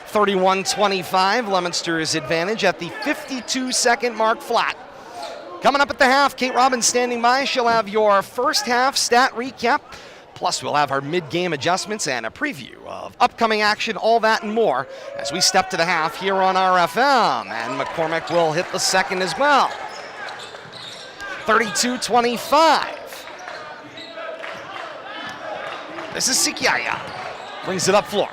31-25, Leominster's advantage at the 52-second mark flat. Coming up at the half, Kate Robbins standing by. She'll have your first half stat recap. Plus, we'll have our mid-game adjustments and a preview of upcoming action, all that and more, as we step to the half here on RFM. And McCormick will hit the second as well. 32-25. This is Sikyaya. Brings it up floor.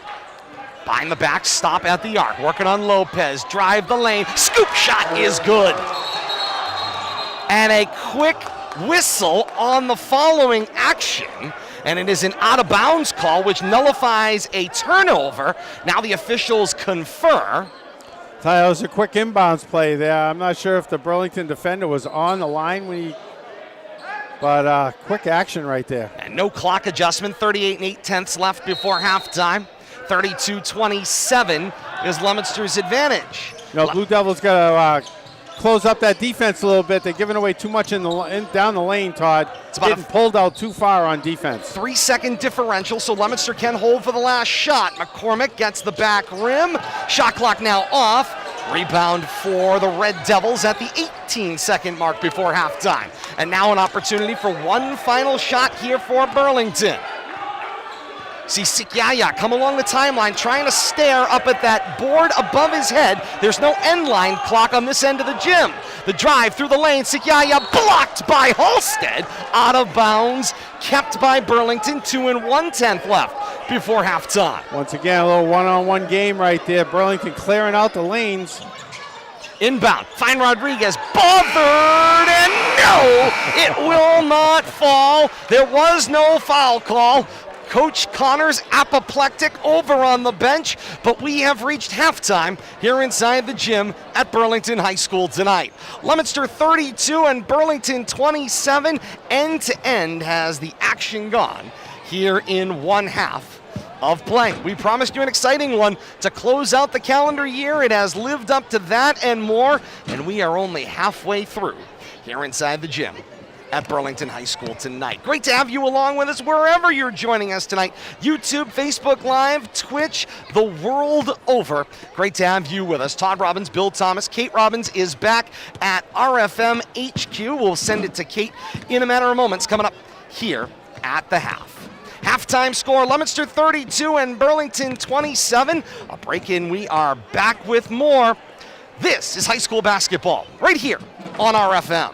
Behind the back, stop at the arc. Working on Lopez. Drive the lane. Scoop shot is good. And a quick whistle on the following action. And it is an out-of-bounds call, which nullifies a turnover. Now the officials confer. That was a quick inbounds play there. I'm not sure if the Burlington defender was on the line but quick action right there. And no clock adjustment, 38 8/10 left before halftime. 32-27 is Leominster's advantage. Blue Devils got to close up that defense a little bit. They're giving away too much down the lane, Todd. It's about getting pulled out too far on defense. 3-second differential, so Leominster can hold for the last shot. McCormick gets the back rim. Shot clock now off. Rebound for the Red Devils at the 18-second mark before halftime. And now an opportunity for one final shot here for Burlington. See Sikyaya come along the timeline trying to stare up at that board above his head. There's no end line clock on this end of the gym. The drive through the lane, Sikyaya blocked by Halstead. Out of bounds, kept by Burlington, 2 1/10 left before halftime. Once again, a little one-on-one game right there. Burlington clearing out the lanes. Inbound, find Rodriguez, bothered, and no, it will not fall. There was no foul call. Coach Connor's apoplectic over on the bench, but we have reached halftime here inside the gym at Burlington High School tonight. Leominster 32 and Burlington 27. End to end has the action gone here in one half of play. We promised you an exciting one to close out the calendar year. It has lived up to that and more, and we are only halfway through here inside the gym at Burlington High School tonight. Great to have you along with us wherever you're joining us tonight. YouTube, Facebook Live, Twitch, the world over. Great to have you with us. Todd Robbins, Bill Thomas, Kate Robbins is back at RFM HQ. We'll send it to Kate in a matter of moments coming up here at the half. Halftime score, Leominster 32 and Burlington 27. A break in, we are back with more. This is high school basketball right here on RFM.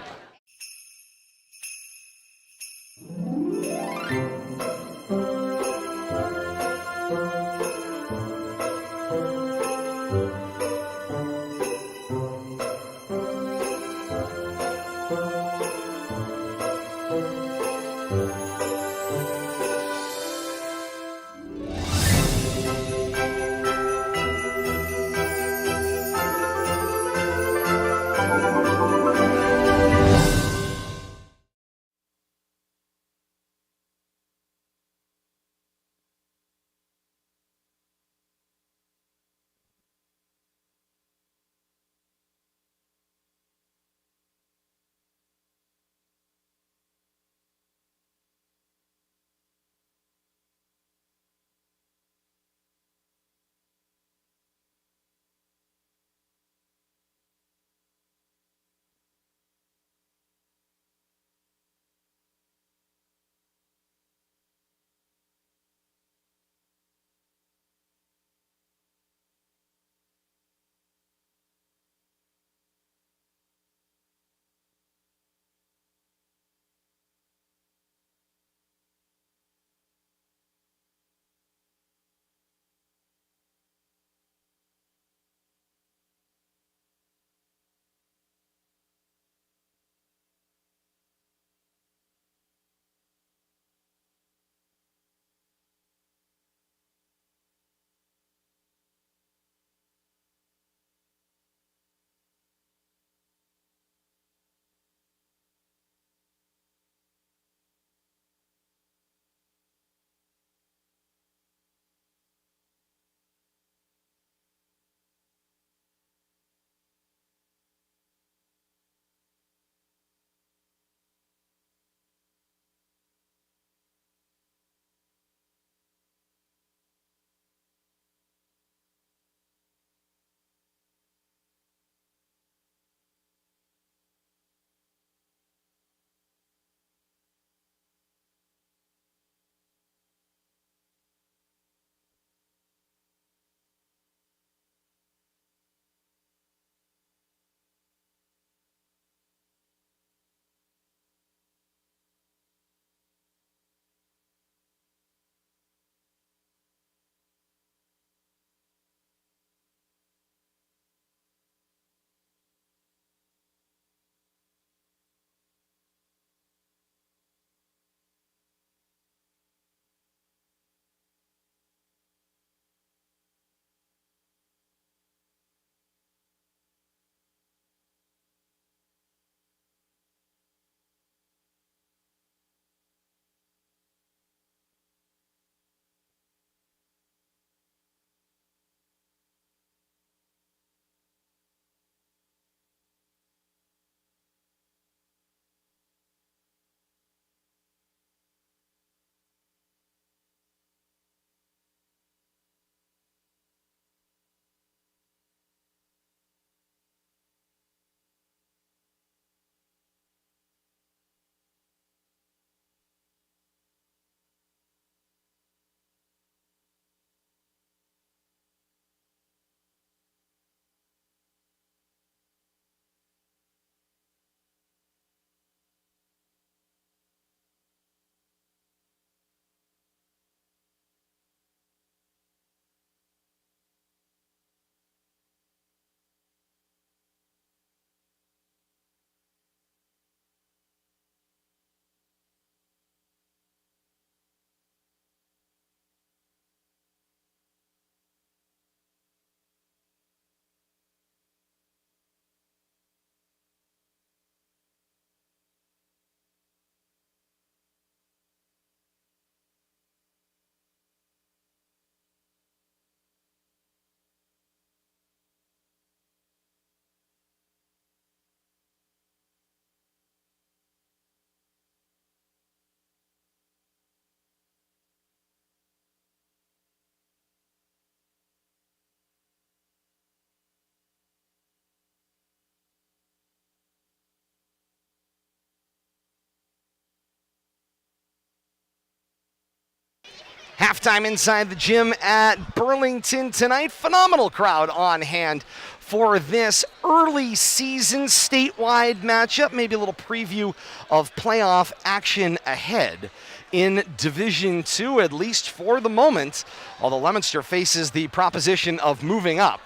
Halftime inside the gym at Burlington tonight. Phenomenal crowd on hand for this early season statewide matchup. Maybe a little preview of playoff action ahead in Division II, at least for the moment, although Leominster faces the proposition of moving up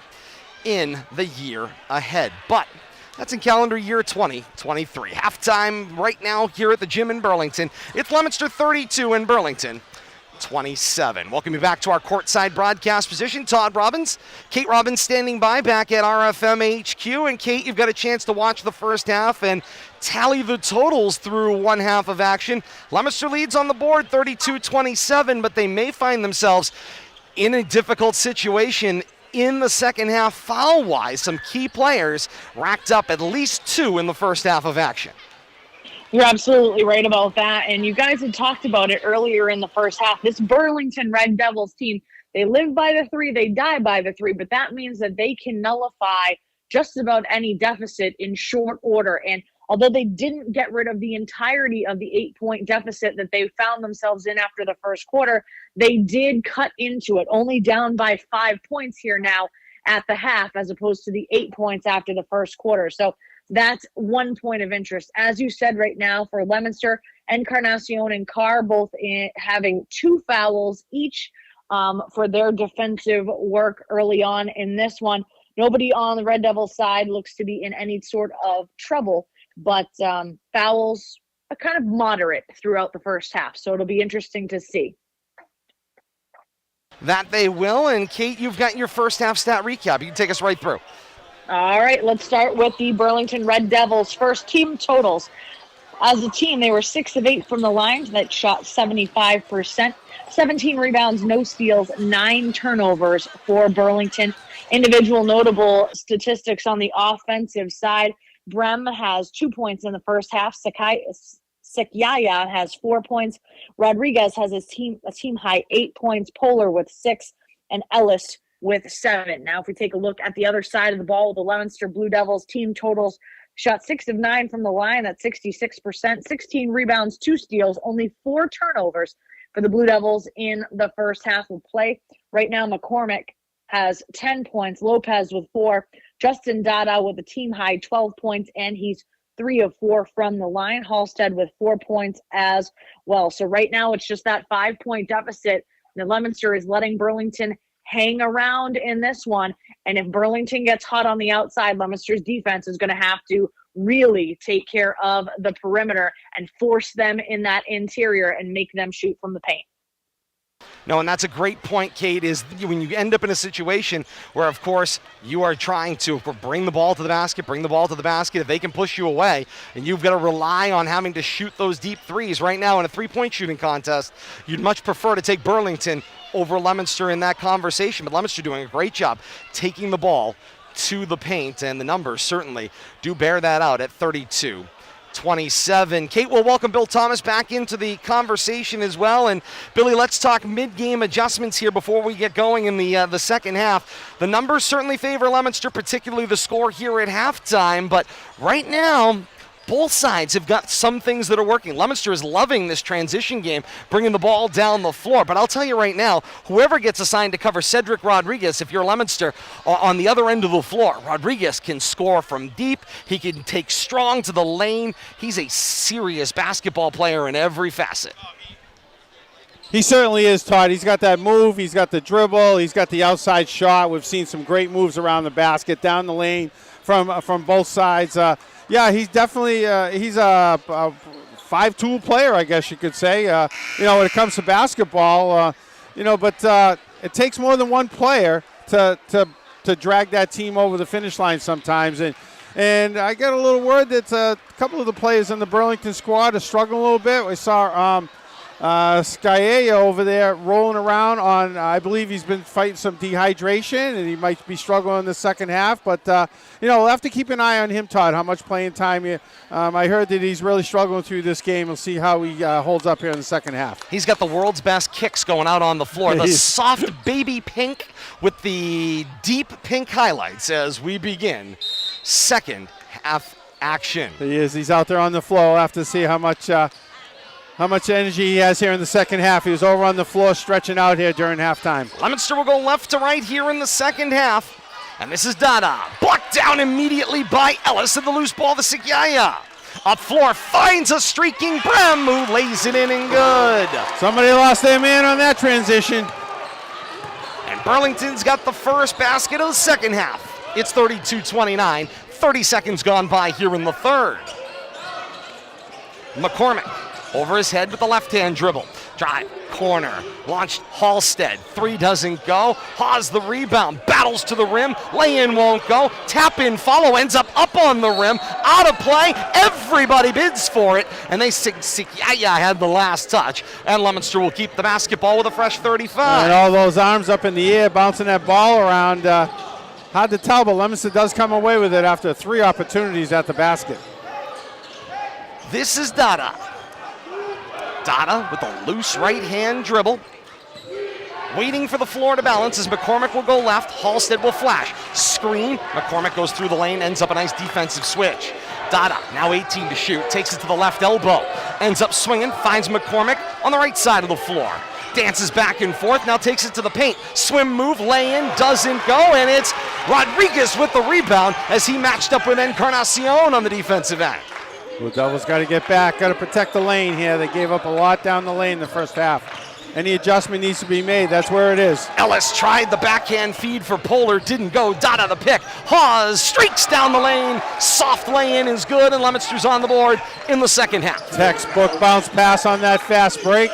in the year ahead. But that's in calendar year 2023. Halftime right now here at the gym in Burlington. It's Leominster 32 and Burlington 27. Welcome you back to our courtside broadcast position. Todd Robbins, Kate Robbins standing by back at RFM HQ. And Kate, you've got a chance to watch the first half and tally the totals through one half of action. Leominster leads on the board 32-27, but they may find themselves in a difficult situation in the second half foul-wise. Some key players racked up at least 2 in the first half of action. You're absolutely right about that. And you guys had talked about it earlier in the first half. This Burlington Red Devils team, they live by the 3, they die by the 3, but that means that they can nullify just about any deficit in short order. And although they didn't get rid of the entirety of the 8-point deficit that they found themselves in after the first quarter, they did cut into it, only down by 5 points here now at the half, as opposed to the 8 points after the first quarter. So that's 1 point of interest. As you said right now, for Leominster, Encarnacion and Carr both having 2 fouls each for their defensive work early on in this one. Nobody on the Red Devils side looks to be in any sort of trouble, but fouls are kind of moderate throughout the first half, so it'll be interesting to see. That they will, and Kate, you've got your first half stat recap. You can take us right through. All right, let's start with the Burlington Red Devils. First team totals. As a team, they were 6 of 8 from the line. That shot 75%. 17 rebounds, no steals, 9 turnovers for Burlington. Individual notable statistics on the offensive side. Brem has 2 points in the first half. Sekyaya has 4 points. Rodriguez has a team high 8 points. Polar with 6, and Ellis with 7. Now, if we take a look at the other side of the ball, the Leominster Blue Devils team totals: shot 6 of 9 from the line at 66%, 16 rebounds, 2 steals, only 4 turnovers for the Blue Devils in the first half of play. Right now, McCormick has 10 points, Lopez with 4, Justin Dada with a team high 12 points, and he's 3 of 4 from the line. Halstead with 4 points as well. So right now, it's just that 5-point deficit. The Leominster is letting Burlington hang around in this one. And if Burlington gets hot on the outside, Leominster's defense is going to have to really take care of the perimeter and force them in that interior and make them shoot from the paint. No, and that's a great point, Kate, is when you end up in a situation where, of course, you are trying to bring the ball to the basket, if they can push you away, and you've got to rely on having to shoot those deep threes. Right now in a 3-point shooting contest, you'd much prefer to take Burlington over Leominster in that conversation, but Leominster doing a great job taking the ball to the paint, and the numbers certainly do bear that out at 32-27. Kate, we'll welcome Bill Thomas back into the conversation as well. And Billy, let's talk mid-game adjustments here before we get going in the second half. The numbers certainly favor Leominster, particularly the score here at halftime. But right now, both sides have got some things that are working. Leominster is loving this transition game, bringing the ball down the floor. But I'll tell you right now, whoever gets assigned to cover Cedric Rodriguez, if you're Leominster, on the other end of the floor, Rodriguez can score from deep. He can take strong to the lane. He's a serious basketball player in every facet. He certainly is, Todd. He's got that move. He's got the dribble. He's got the outside shot. We've seen some great moves around the basket, down the lane from both sides. Yeah, he's definitely he's a 5-tool player, I guess you could say. When it comes to basketball, but it takes more than one player to drag that team over the finish line sometimes. And I got a little word that a couple of the players in the Burlington squad are struggling a little bit. We saw Skyeya over there rolling around on, I believe he's been fighting some dehydration, and he might be struggling in the second half. But, we'll have to keep an eye on him, Todd, how much playing time I heard that he's really struggling through this game. We'll see how he holds up here in the second half. He's got the world's best kicks going out on the floor. The soft baby pink with the deep pink highlights as we begin second half action. He is. He's out there on the floor. We'll have to see how much how much energy he has here in the second half. He was over on the floor stretching out here during halftime. Leominster will go left to right here in the second half. And this is Dada. Blocked down immediately by Ellis at the loose ball to Sikyaya. Up floor, finds a streaking Brem who lays it in and good. Somebody lost their man on that transition. And Burlington's got the first basket of the second half. It's 32-29. 30 seconds gone by here in the third. McCormick over his head with the left-hand dribble. Drive, corner, launched Halstead. Three doesn't go. Haws the rebound, battles to the rim. Lay-in won't go. Tap-in follow, ends up on the rim. Out of play, everybody bids for it. And they Sikyaya had the last touch. And Leominster will keep the basketball with a fresh 35. And all those arms up in the air, bouncing that ball around. Hard to tell, but Leominster does come away with it after 3 opportunities at the basket. This is Dada. Dada with a loose right-hand dribble. Waiting for the floor to balance as McCormick will go left. Halstead will flash. Screen. McCormick goes through the lane, ends up a nice defensive switch. Dada, now 18 to shoot, takes it to the left elbow. Ends up swinging, finds McCormick on the right side of the floor. Dances back and forth, now takes it to the paint. Swim move, lay in, doesn't go, and it's Rodriguez with the rebound as he matched up with Encarnacion on the defensive end. Blue Devils got to get back, got to protect the lane here. They gave up a lot down the lane in the first half. Any adjustment needs to be made, that's where it is. Ellis tried the backhand feed for Polar, didn't go. Dada the pick. Haws streaks down the lane. Soft lay-in is good, and Leominster's on the board in the second half. Textbook bounce pass on that fast break.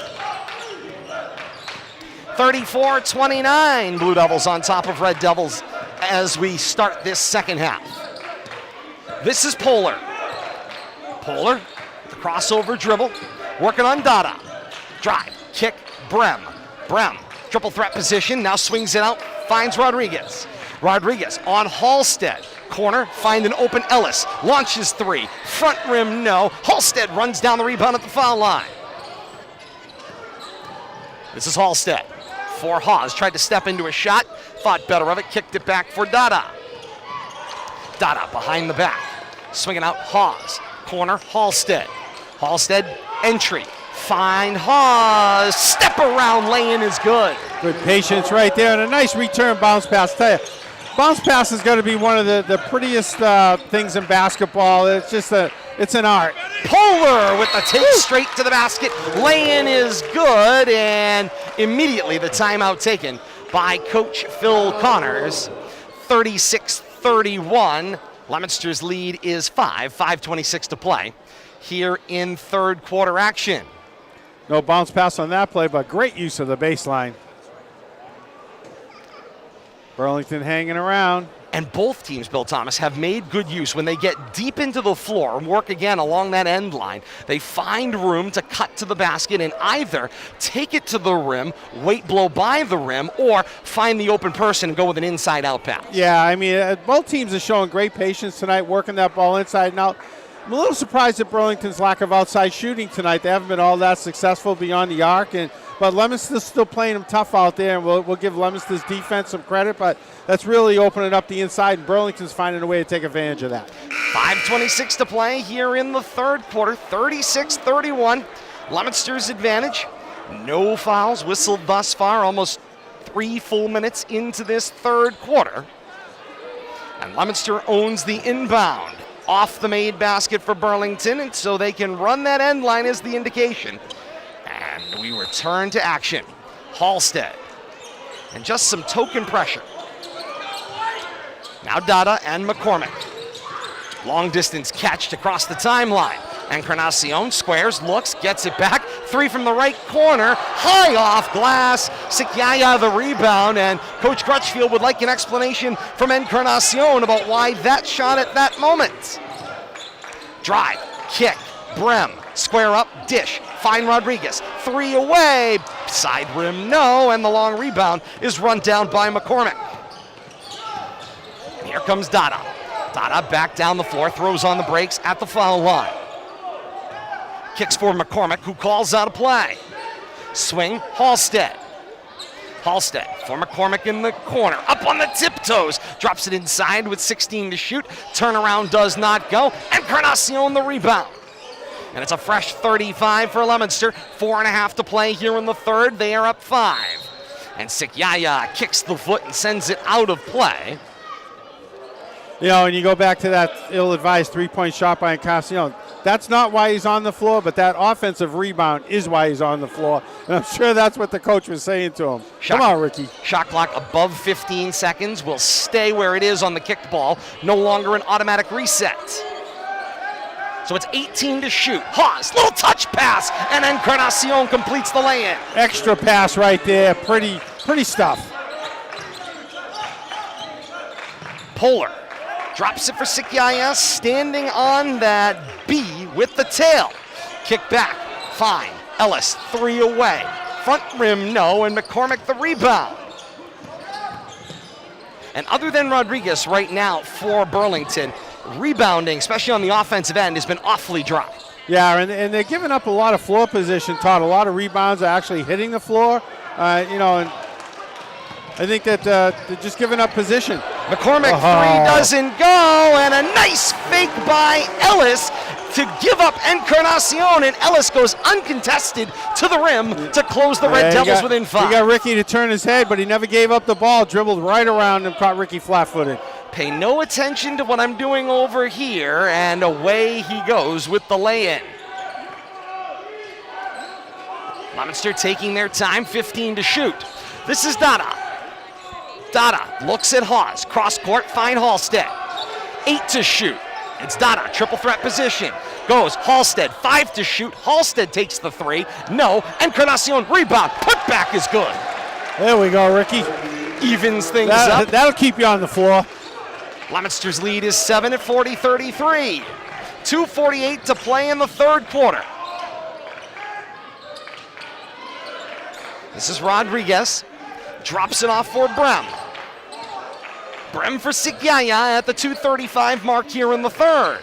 34-29, Blue Devils on top of Red Devils as we start this second half. This is Polar. Polar, the crossover dribble, working on Dada. Drive, kick, Brem. Brem, triple threat position, now swings it out, finds Rodriguez. Rodriguez on Halstead. Corner, find an open Ellis. Launches three, front rim, no. Halstead runs down the rebound at the foul line. This is Halstead. For Haws, tried to step into a shot, thought better of it, kicked it back for Dada. Dada behind the back, swinging out Haws. Corner, Halstead. Halstead, entry. Find Haws. Step around, lay-in is good. Good patience right there, and a nice return bounce pass. Tell you, bounce pass is going to be one of the prettiest things in basketball. It's just it's an art. Polar with the take straight to the basket. Lay-in is good, and immediately the timeout taken by Coach Phil Connors. 36-31. Leominster's lead is 5:26 to play here in third quarter action. No bounce pass on that play, but great use of the baseline. Burlington hanging around. And both teams, Bill Thomas, have made good use when they get deep into the floor and work again along that end line. They find room to cut to the basket and either take it to the rim, wait, blow by the rim, or find the open person and go with an inside-out pass. Yeah, I mean, both teams are showing great patience tonight, working that ball inside and out. I'm a little surprised at Burlington's lack of outside shooting tonight. They haven't been all that successful beyond the arc, but Leominster's still playing them tough out there, and we'll give Leominster's defense some credit, but that's really opening up the inside, and Burlington's finding a way to take advantage of that. 5:26 to play here in the third quarter, 36-31. Leominster's advantage. No fouls whistled thus far, almost 3 full minutes into this third quarter. And Leominster owns the inbound. Off the made basket for Burlington, and so they can run that end line as the indication. And we return to action. Halstead. And just some token pressure. Now Dada and McCormick. Long distance catch across the timeline. Encarnacion squares, looks, gets it back. Three from the right corner, high off glass. Sikyaya the rebound, and Coach Crutchfield would like an explanation from Encarnacion about why that shot at that moment. Drive, kick, Brem, square up, dish, find Rodriguez. Three away, side rim, no, and the long rebound is run down by McCormick. Here comes Dada. Dada back down the floor, throws on the brakes at the foul line. Kicks for McCormick, who calls out a play. Swing, Halstead. Halstead for McCormick in the corner. Up on the tiptoes. Drops it inside with 16 to shoot. Turnaround does not go. Encarnacion the rebound. And it's a fresh 35 for Leominster. 4.5 to play here in the third. They are up 5. And Sikyaya kicks the foot and sends it out of play. You know, and you go back to that ill-advised three-point shot by Encarnacion. That's not why he's on the floor, but that offensive rebound is why he's on the floor. And I'm sure that's what the coach was saying to him. Come on, Ricky. Shot clock above 15 seconds. Will stay where it is on the kicked ball. No longer an automatic reset. So it's 18 to shoot. Haas, little touch pass, and Encarnacion completes the lay-in. Extra pass right there. Pretty stuff. Polar drops it for Sikyaya, standing on that B with the tail. Kick back, fine. Ellis, 3 away. Front rim, no, and McCormick the rebound. And other than Rodriguez right now for Burlington, rebounding, especially on the offensive end, has been awfully dry. Yeah, and they're giving up a lot of floor position, Todd. A lot of rebounds are actually hitting the floor. And I think that they're just giving up position. McCormick, 3 doesn't go, and a nice fake by Ellis to give up Encarnacion, and Ellis goes uncontested to the rim to close the Red Devils within 5. He got Ricky to turn his head, but he never gave up the ball, dribbled right around and caught Ricky flat-footed. Pay no attention to what I'm doing over here, and away he goes with the lay-in. Leominster taking their time, 15 to shoot. This is Dada. Dada looks at Hawes, cross court, fine Halstead. 8 to shoot. It's Dada, triple threat position. Goes Halstead, 5 to shoot. Halstead takes the 3. No. Encarnacion rebound. Put back is good. There we go, Ricky. Evens things up. That'll keep you on the floor. Leominster's lead is 7 at 40-33. 2:48 to play in the third quarter. This is Rodriguez. Drops it off for Brem. Brem for Sikyaya at the 2:35 mark here in the third.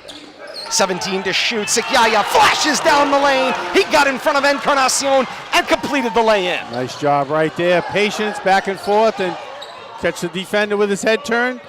17 to shoot. Sikyaya flashes down the lane. He got in front of Encarnacion and completed the lay-in. Nice job right there. Patience, back and forth, and catch the defender with his head turned.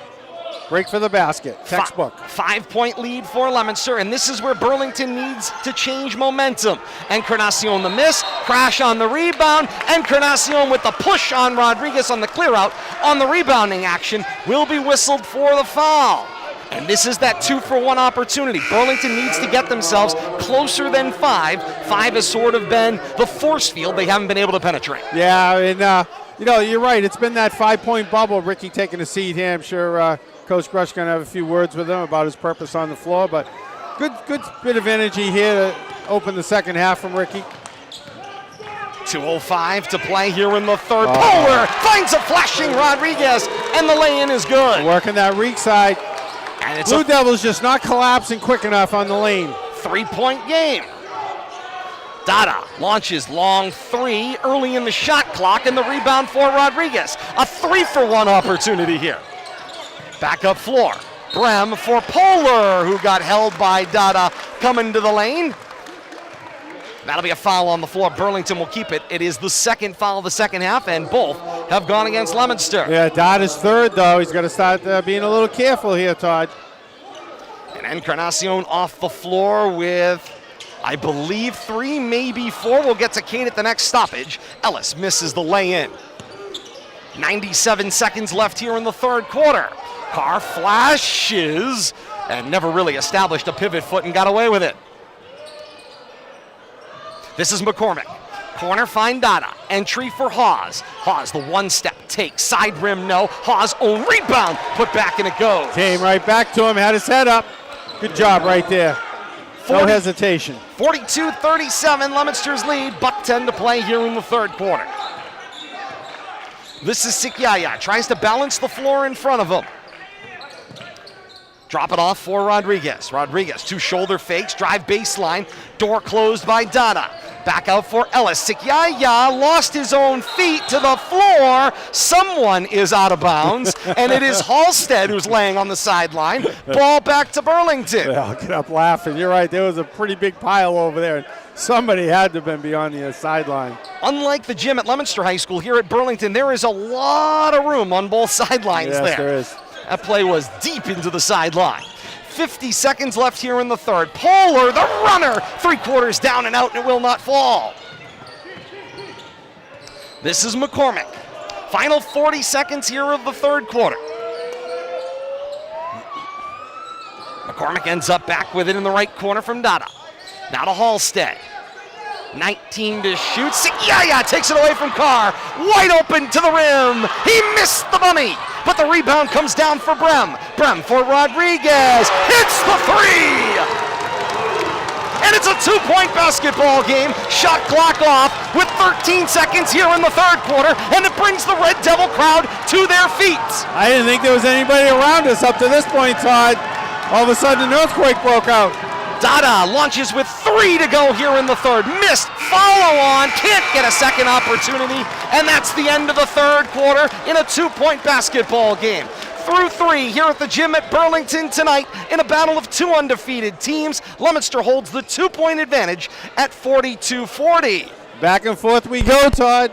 Break for the basket. Textbook. 5-point lead for Leominster, and this is where Burlington needs to change momentum. Encarnacion the miss, crash on the rebound. Encarnacion with the push on Rodriguez on the clear out. On the rebounding action, will be whistled for the foul. And this is that 2-for-1 opportunity. Burlington needs to get themselves closer than 5. 5 has sort of been the force field they haven't been able to penetrate. Yeah, and you're right. It's been that 5-point bubble. Ricky taking a seat here. I'm sure Coach Brush going to have a few words with him about his purpose on the floor, but good bit of energy here to open the second half from Ricky. 2:05 to play here in the third. Polar finds a flashing Rodriguez, and the lay-in is good. Working that reek side. And it's Blue Devils just not collapsing quick enough on the lane. 3-point game. Dada launches long 3 early in the shot clock, and the rebound for Rodriguez. A 3-for-1 opportunity here. Back up floor. Brem for Polar, who got held by Dada coming to the lane. That'll be a foul on the floor. Burlington will keep it. It is the second foul of the second half, and both have gone against Leominster. Yeah, Dada's third, though. He's got to start being a little careful here, Todd. And Encarnacion off the floor with, I believe, 3, maybe 4. We'll get to Kane at the next stoppage. Ellis misses the lay-in. 97 seconds left here in the third quarter. Carr flashes and never really established a pivot foot and got away with it. This is McCormick. Corner, find Dada. Entry for Hawes. Hawes, the one-step take. Side rim, no. Hawes' own rebound. Put back and it goes. Came right back to him, had his head up. Good job right there. No hesitation. 42-37, Leominster's lead. Buck 10 to play here in the third quarter. This is Sikyaya. Tries to balance the floor in front of him. Drop it off for Rodriguez. Rodriguez, 2 shoulder fakes, drive baseline. Door closed by Dada. Back out for Ellis. Sikyaya lost his own feet to the floor. Someone is out of bounds, and it is Halstead who's laying on the sideline. Ball back to Burlington. Yeah, I'll get up laughing. You're right. There was a pretty big pile over there. Somebody had to have been beyond the sideline. Unlike the gym at Leominster High School, here at Burlington, there is a lot of room on both sidelines there. Yes, there is. That play was deep into the sideline. 50 seconds left here in the third. Polar, the runner, 3/4 down and out, and it will not fall. This is McCormick. Final 40 seconds here of the third quarter. McCormick ends up back with it in the right corner from Dada. Now to Halstead. 19 to shoot. Sikyaya takes it away from Carr. Wide open to the rim. He missed the bunny, but the rebound comes down for Brem. Brem for Rodriguez. Hits the three! And it's a 2-point basketball game. Shot clock off with 13 seconds here in the third quarter, and it brings the Red Devil crowd to their feet. I didn't think there was anybody around us up to this point, Todd. All of a sudden, an earthquake broke out. Dada launches with 3 to go here in the third. Missed, follow on, can't get a second opportunity, and that's the end of the third quarter in a 2-point basketball game. Through 3 here at the gym at Burlington tonight in a battle of 2 undefeated teams. Leominster holds the 2-point advantage at 42-40. Back and forth we go, Todd.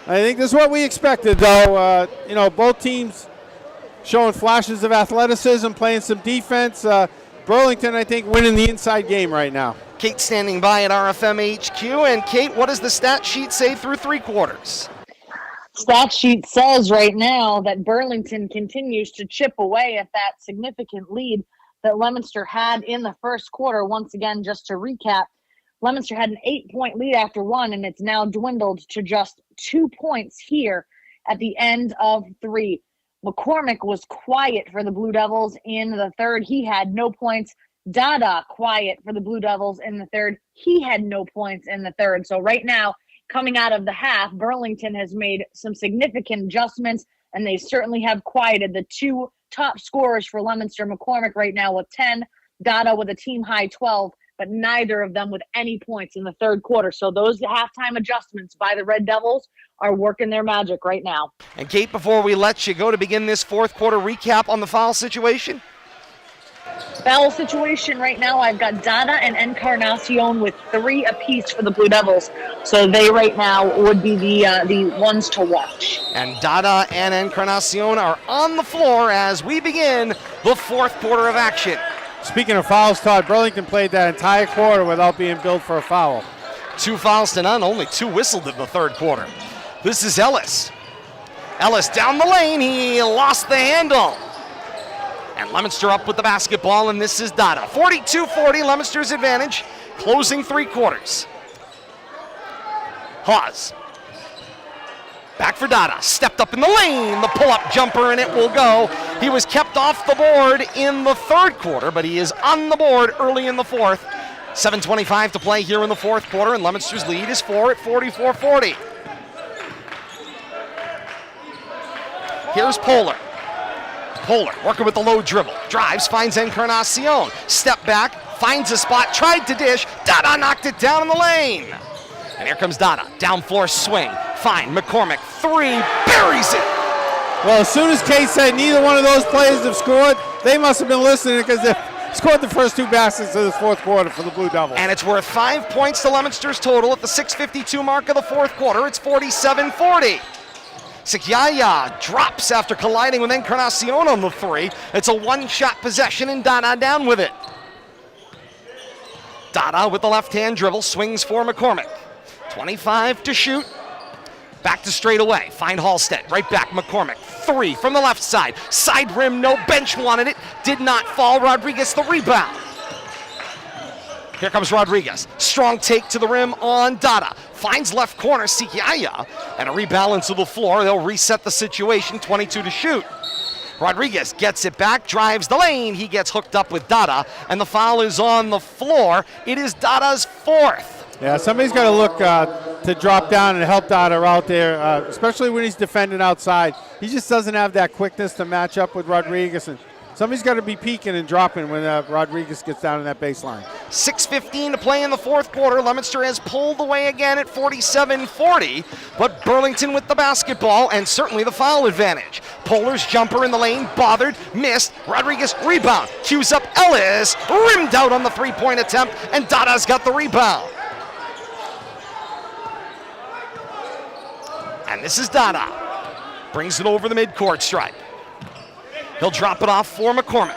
I think this is what we expected, though. Both teams showing flashes of athleticism, playing some defense. Burlington, I think, winning the inside game right now. Kate standing by at RFM HQ. And Kate, what does the stat sheet say through 3 quarters? Stat sheet says right now that Burlington continues to chip away at that significant lead that Leominster had in the first quarter. Once again, just to recap, Leominster had an 8-point lead after 1, and it's now dwindled to just 2 points here at the end of 3. McCormick was quiet for the Blue Devils in the third. He had no points. Dada quiet for the Blue Devils in the third. He had no points in the third. So right now, coming out of the half, Burlington has made some significant adjustments, and they certainly have quieted the 2 top scorers for Leominster. McCormick right now with 10, Dada with a team-high 12, but neither of them with any points in the third quarter. So those halftime adjustments by the Red Devils are working their magic right now. And Kate, before we let you go to begin this fourth quarter recap on the foul situation? Foul situation right now, I've got Dada and Encarnacion with 3 apiece for the Blue Devils. So they right now would be the ones to watch. And Dada and Encarnacion are on the floor as we begin the fourth quarter of action. Speaking of fouls, Todd, Burlington played that entire quarter without being billed for a foul. 2 fouls to none, only 2 whistled in the third quarter. This is Ellis. Ellis down the lane, he lost the handle. And Leominster up with the basketball, and this is Dada. 42-40, Leominster's advantage, closing 3 quarters. Hawes. Back for Dada, stepped up in the lane, the pull-up jumper, and it will go. He was kept off the board in the third quarter, but he is on the board early in the fourth. 7:25 to play here in the fourth quarter, and Leominster's lead is 4 at 44-40. Here's Polar. Polar working with the low dribble. Drives, finds Encarnacion. Step back, finds a spot, tried to dish. Dada knocked it down in the lane. And here comes Dada. Down floor swing. Fine. McCormick. 3. Buries it. Well, as soon as Kate said neither one of those players have scored, they must have been listening because they scored the first 2 baskets of this fourth quarter for the Blue Devils. And it's worth 5 points to Leominster's total at the 6:52 mark of the fourth quarter. It's 47-40. Sikyaya drops after colliding with Encarnacion on the 3. It's a 1-shot possession, and Dada down with it. Dada with the left-hand dribble swings for McCormick. 25 to shoot. Back to straight away. Find Halstead. Right back, McCormick. 3 from the left side. Side rim, no bench wanted it. Did not fall. Rodriguez the rebound. Here comes Rodriguez. Strong take to the rim on Dada. Finds left corner, Sikyaya, and a rebalance of the floor. They'll reset the situation, 22 to shoot. Rodriguez gets it back, drives the lane. He gets hooked up with Dada, and the foul is on the floor. It is Dada's 4th. Yeah, somebody's got to look to drop down and help Dada out there, especially when he's defending outside. He just doesn't have that quickness to match up with Rodriguez, and somebody's got to be peeking and dropping when Rodriguez gets down in that baseline. 6:15 to play in the fourth quarter. Leominster has pulled away again at 47-40, but Burlington with the basketball and certainly the foul advantage. Polar's jumper in the lane, bothered, missed. Rodriguez rebound, cues up Ellis, rimmed out on the 3-point attempt, and Dada's got the rebound. And this is Dada. Brings it over the midcourt stripe. He'll drop it off for McCormick.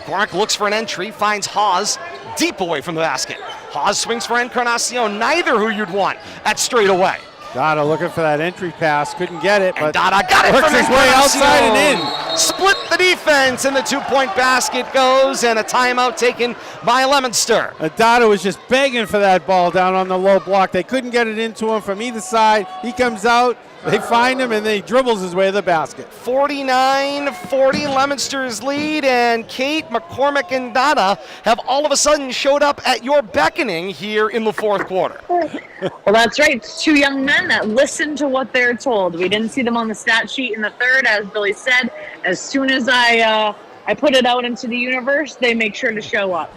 McCormick looks for an entry, finds Hawes deep away from the basket. Hawes swings for Encarnacion, neither who you'd want at straight away. Dada looking for that entry pass, couldn't get it, but Dada got it works from his way outside and in. Split the defense, and the two-point basket goes, and a timeout taken by Leominster. Dada was just begging for that ball down on the low block. They couldn't get it into him from either side. He comes out, they find him, and then he dribbles his way to the basket. 49-40, Leominster's lead, and Kate, McCormick, and Dada have all of a sudden showed up at your beckoning here in the fourth quarter. Well, that's right. It's two young men that listen to what they're told. We didn't see them on the stat sheet in the third, as Billy said. As soon as I put it out into the universe, they make sure to show up.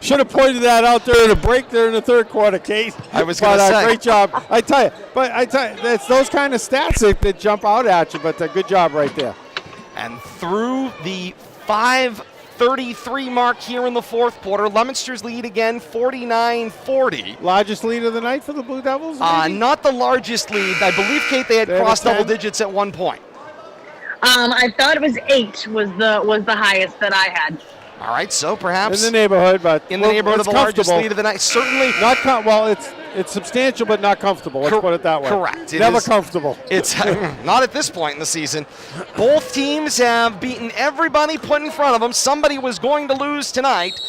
Should have pointed that out during the break there in the third quarter, Kate. I was going to say. Great job. I tell you, it's those kind of stats that jump out at you, but good job right there. And through the 5:33 mark here in the fourth quarter, Leominster's lead again, 49-40. Largest lead of the night for the Blue Devils? Not the largest lead. I believe, Kate, they had crossed double digits at one point. I thought it was 8 was the highest that I had. All right, so perhaps in the neighborhood, but in the neighborhood of the largest lead of the night. Certainly not. It's substantial, but not comfortable. Let's put it that way. Correct. Never comfortable. It's not at this point in the season. Both teams have beaten everybody put in front of them. Somebody was going to lose tonight.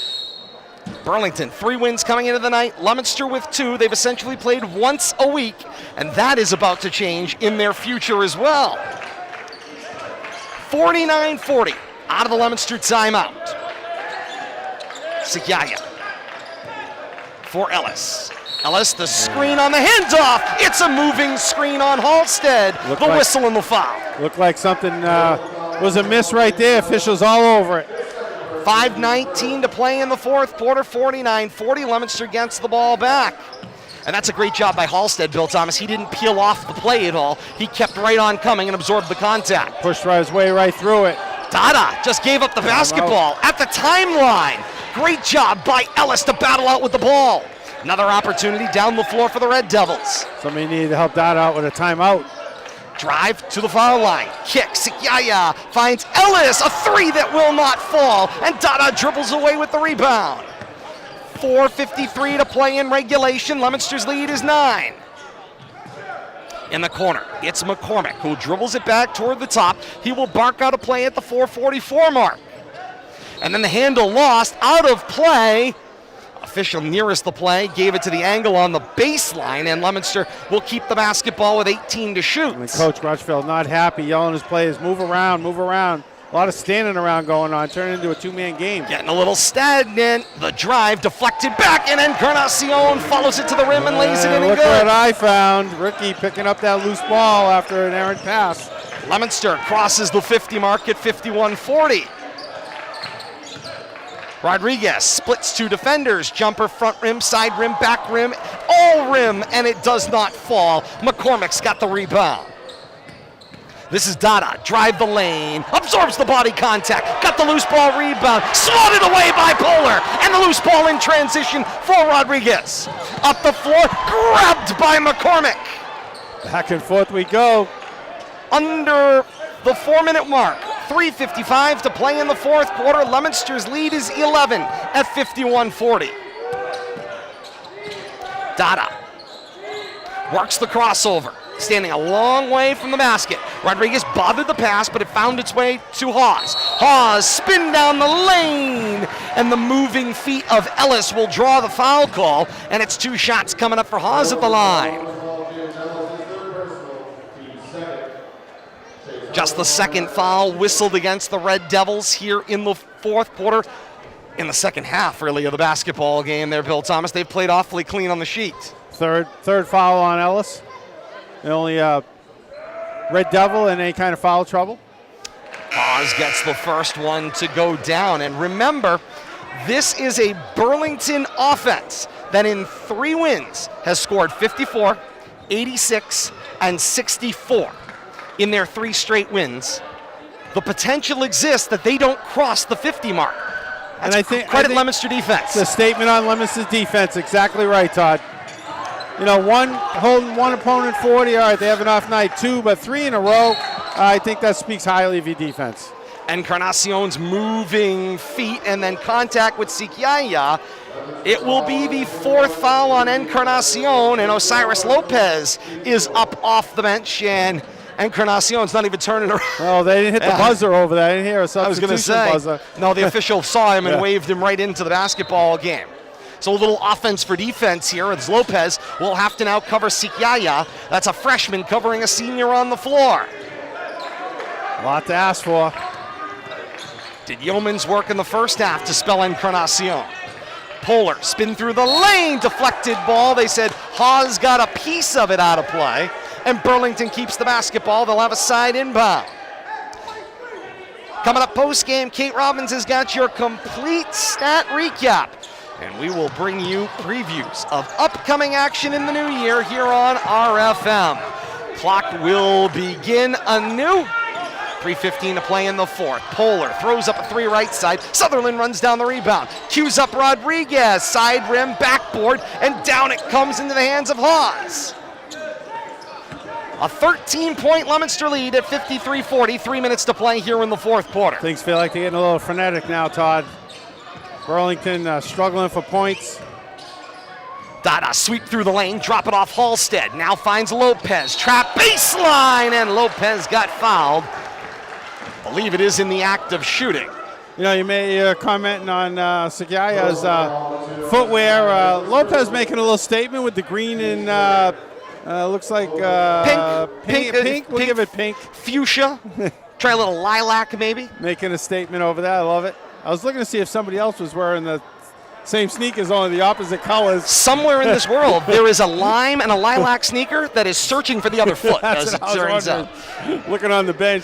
Burlington, 3 wins coming into the night. Leominster with 2. They've essentially played once a week, and that is about to change in their future as well. 49-40 out of the Leominster timeout. Sikyaya for Ellis. Ellis, the screen on the handoff. It's a moving screen on Halstead. Whistle and the foul. Looked like something was a miss right there. Officials all over it. 5:19 to play in the fourth quarter. 49-40. Leominster gets the ball back. And that's a great job by Halstead, Bill Thomas. He didn't peel off the play at all. He kept right on coming and absorbed the contact. Pushed his way right through it. Dada just gave up the basketball at the timeline. Great job by Ellis to battle out with the ball. Another opportunity down the floor for the Red Devils. Somebody needed to help Dada out with a timeout. Drive to the foul line. Kick. Sikyaya finds Ellis. A 3 that will not fall. And Dada dribbles away with the rebound. 4:53 to play in regulation. Leominster's lead is 9. In the corner, it's McCormick who dribbles it back toward the top. He will bark out a play at the 4:44 mark. And then the handle lost, out of play. Official nearest the play gave it to the angle on the baseline, and Leominster will keep the basketball with 18 to shoot. And Coach Crutchfield not happy, yelling his players, move around, move around. A lot of standing around going on, turning into a two-man game. Getting a little stagnant. The drive deflected back, and Encarnacion follows it to the rim and lays it in and look good. what I found. Ricky picking up that loose ball after an errant pass. Leominster crosses the 50 mark at 51-40. Rodriguez splits 2 defenders. Jumper, front rim, side rim, back rim, all rim, and it does not fall. McCormick's got the rebound. This is Dada, drive the lane, absorbs the body contact, got the loose ball rebound, swatted away by Polar, and the loose ball in transition for Rodriguez. Up the floor, grabbed by McCormick. Back and forth we go. Under the 4-minute mark, 3:55 to play in the fourth quarter. Leominster's lead is 11 at 51-40. Dada works the crossover. Standing a long way from the basket. Rodriguez bothered the pass, but it found its way to Hawes. Hawes spin down the lane, and the moving feet of Ellis will draw the foul call, and it's 2 shots coming up for Hawes at the line. Just the second foul whistled against the Red Devils here in the fourth quarter. In the second half, really, of the basketball game there, Bill Thomas. They've played awfully clean on the sheet. Third foul on Ellis. The only Red Devil in any kind of foul trouble. Hawes gets the first one to go down. And remember, this is a Burlington offense that in 3 wins has scored 54, 86, and 64 in their 3 straight wins. The potential exists that they don't cross the 50 mark. That's, and I think Leominster defense. The statement on Leominster's defense, exactly right, Todd. You know, holding one opponent 40, all right, they have an off night. 2, but 3 in a row, I think that speaks highly of your defense. Encarnacion's moving feet and then contact with Sikyaya. It will be the 4th foul on Encarnacion, and Osiris Lopez is up off the bench, and Encarnacion's not even turning around. Oh, they didn't hit the buzzer over there. I didn't hear a substitution buzzer. No, the official saw him and waved him right into the basketball game. So a little offense for defense here as Lopez will have to now cover Sikyaya. That's a freshman covering a senior on the floor. A lot to ask for. Did yeoman's work in the first half to spell Encarnacion. Polar spin through the lane, deflected ball. They said Hawes got a piece of it out of play, and Burlington keeps the basketball. They'll have a side inbound. Coming up post-game, Kate Robbins has got your complete stat recap, and we will bring you previews of upcoming action in the new year here on RFM. Clock will begin anew. 3:15 to play in the 4th. Polar throws up a 3 right side. Sutherland runs down the rebound. Cues up Rodriguez. Side rim, backboard, and down it comes into the hands of Hawes. A 13-point Leominster lead at 53-40. 3 minutes to play here in the 4th quarter. Things feel like they're getting a little frenetic now, Todd. Burlington struggling for points. Dada sweep through the lane, drop it off Halstead. Now finds Lopez. Trap baseline, and Lopez got fouled. Believe it is in the act of shooting. You know, you made commenting on Sigaya's footwear. Lopez making a little statement with the green and looks like pink. We'll give it pink. Fuchsia. Try a little lilac, maybe. Making a statement over that. I love it. I was looking to see if somebody else was wearing the same sneakers, only the opposite colors. Somewhere in this world, there is a lime and a lilac sneaker that is searching for the other foot, as it turns out. Looking on the bench.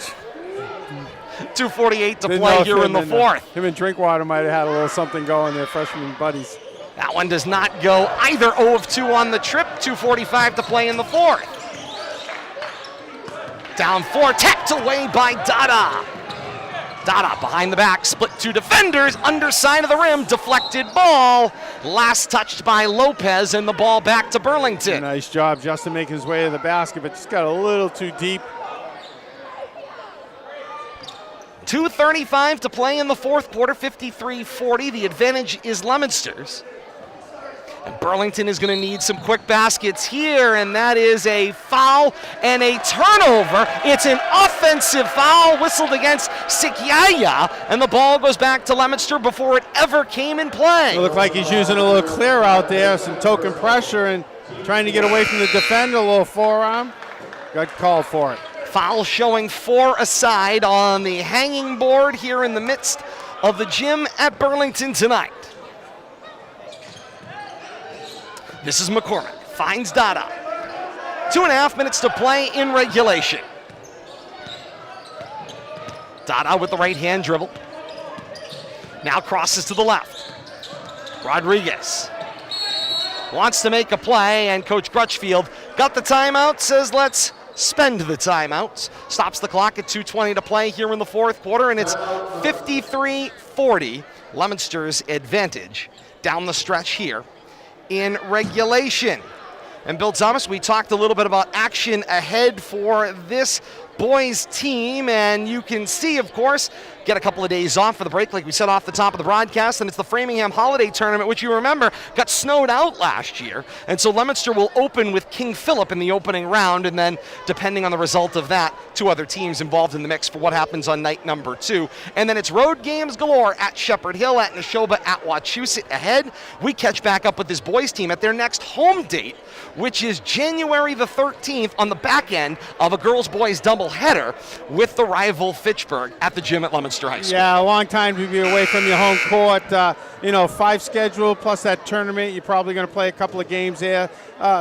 2:48 to play here in the 4th. Him and Drinkwater might have had a little something going, their freshman buddies. That one does not go either. 0 of 2 on the trip. 2:45 to play in the 4th. Down 4, tapped away by Dada. Dada behind the back, split 2 defenders, underside of the rim, deflected ball. Last touched by Lopez, and the ball back to Burlington. Nice job, Justin making his way to the basket, but just got a little too deep. 2:35 to play in the 4th quarter, 53-40. The advantage is Leominster's. And Burlington is going to need some quick baskets here, and that is a foul and a turnover. It's an offensive foul whistled against Sikyaya, and the ball goes back to Leominster before it ever came in play. It looked like he's using a little clear out there, some token pressure, and trying to get away from the defender, a little forearm. Got called for it. Foul showing 4 aside on the hanging board here in the midst of the gym at Burlington tonight. This is McCormick, finds Dada. 2.5 minutes to play in regulation. Dada with the right hand dribble. Now crosses to the left. Rodriguez wants to make a play, and Coach Crutchfield got the timeout, says let's spend the timeouts. Stops the clock at 2:20 to play here in the 4th quarter, and it's 53-40, Leominster's advantage down the stretch here in regulation. And Bill Thomas, we talked a little bit about action ahead for this boys team, and you can see, of course, get a couple of days off for the break like we said off the top of the broadcast, and it's the Framingham Holiday Tournament, which you remember got snowed out last year, and so Leominster will open with King Philip in the opening round, and then depending on the result of that, 2 other teams involved in the mix for what happens on night number 2. And then it's road games galore at Shepherd Hill, at Neshoba, at Wachusett. Ahead, we catch back up with this boys team at their next home date, which is January the 13th on the back end of a girls-boys doubleheader with the rival Fitchburg at the gym at Leominster High School. Yeah, a long time to be away from your home court. 5 schedule plus that tournament. You're probably going to play a couple of games there.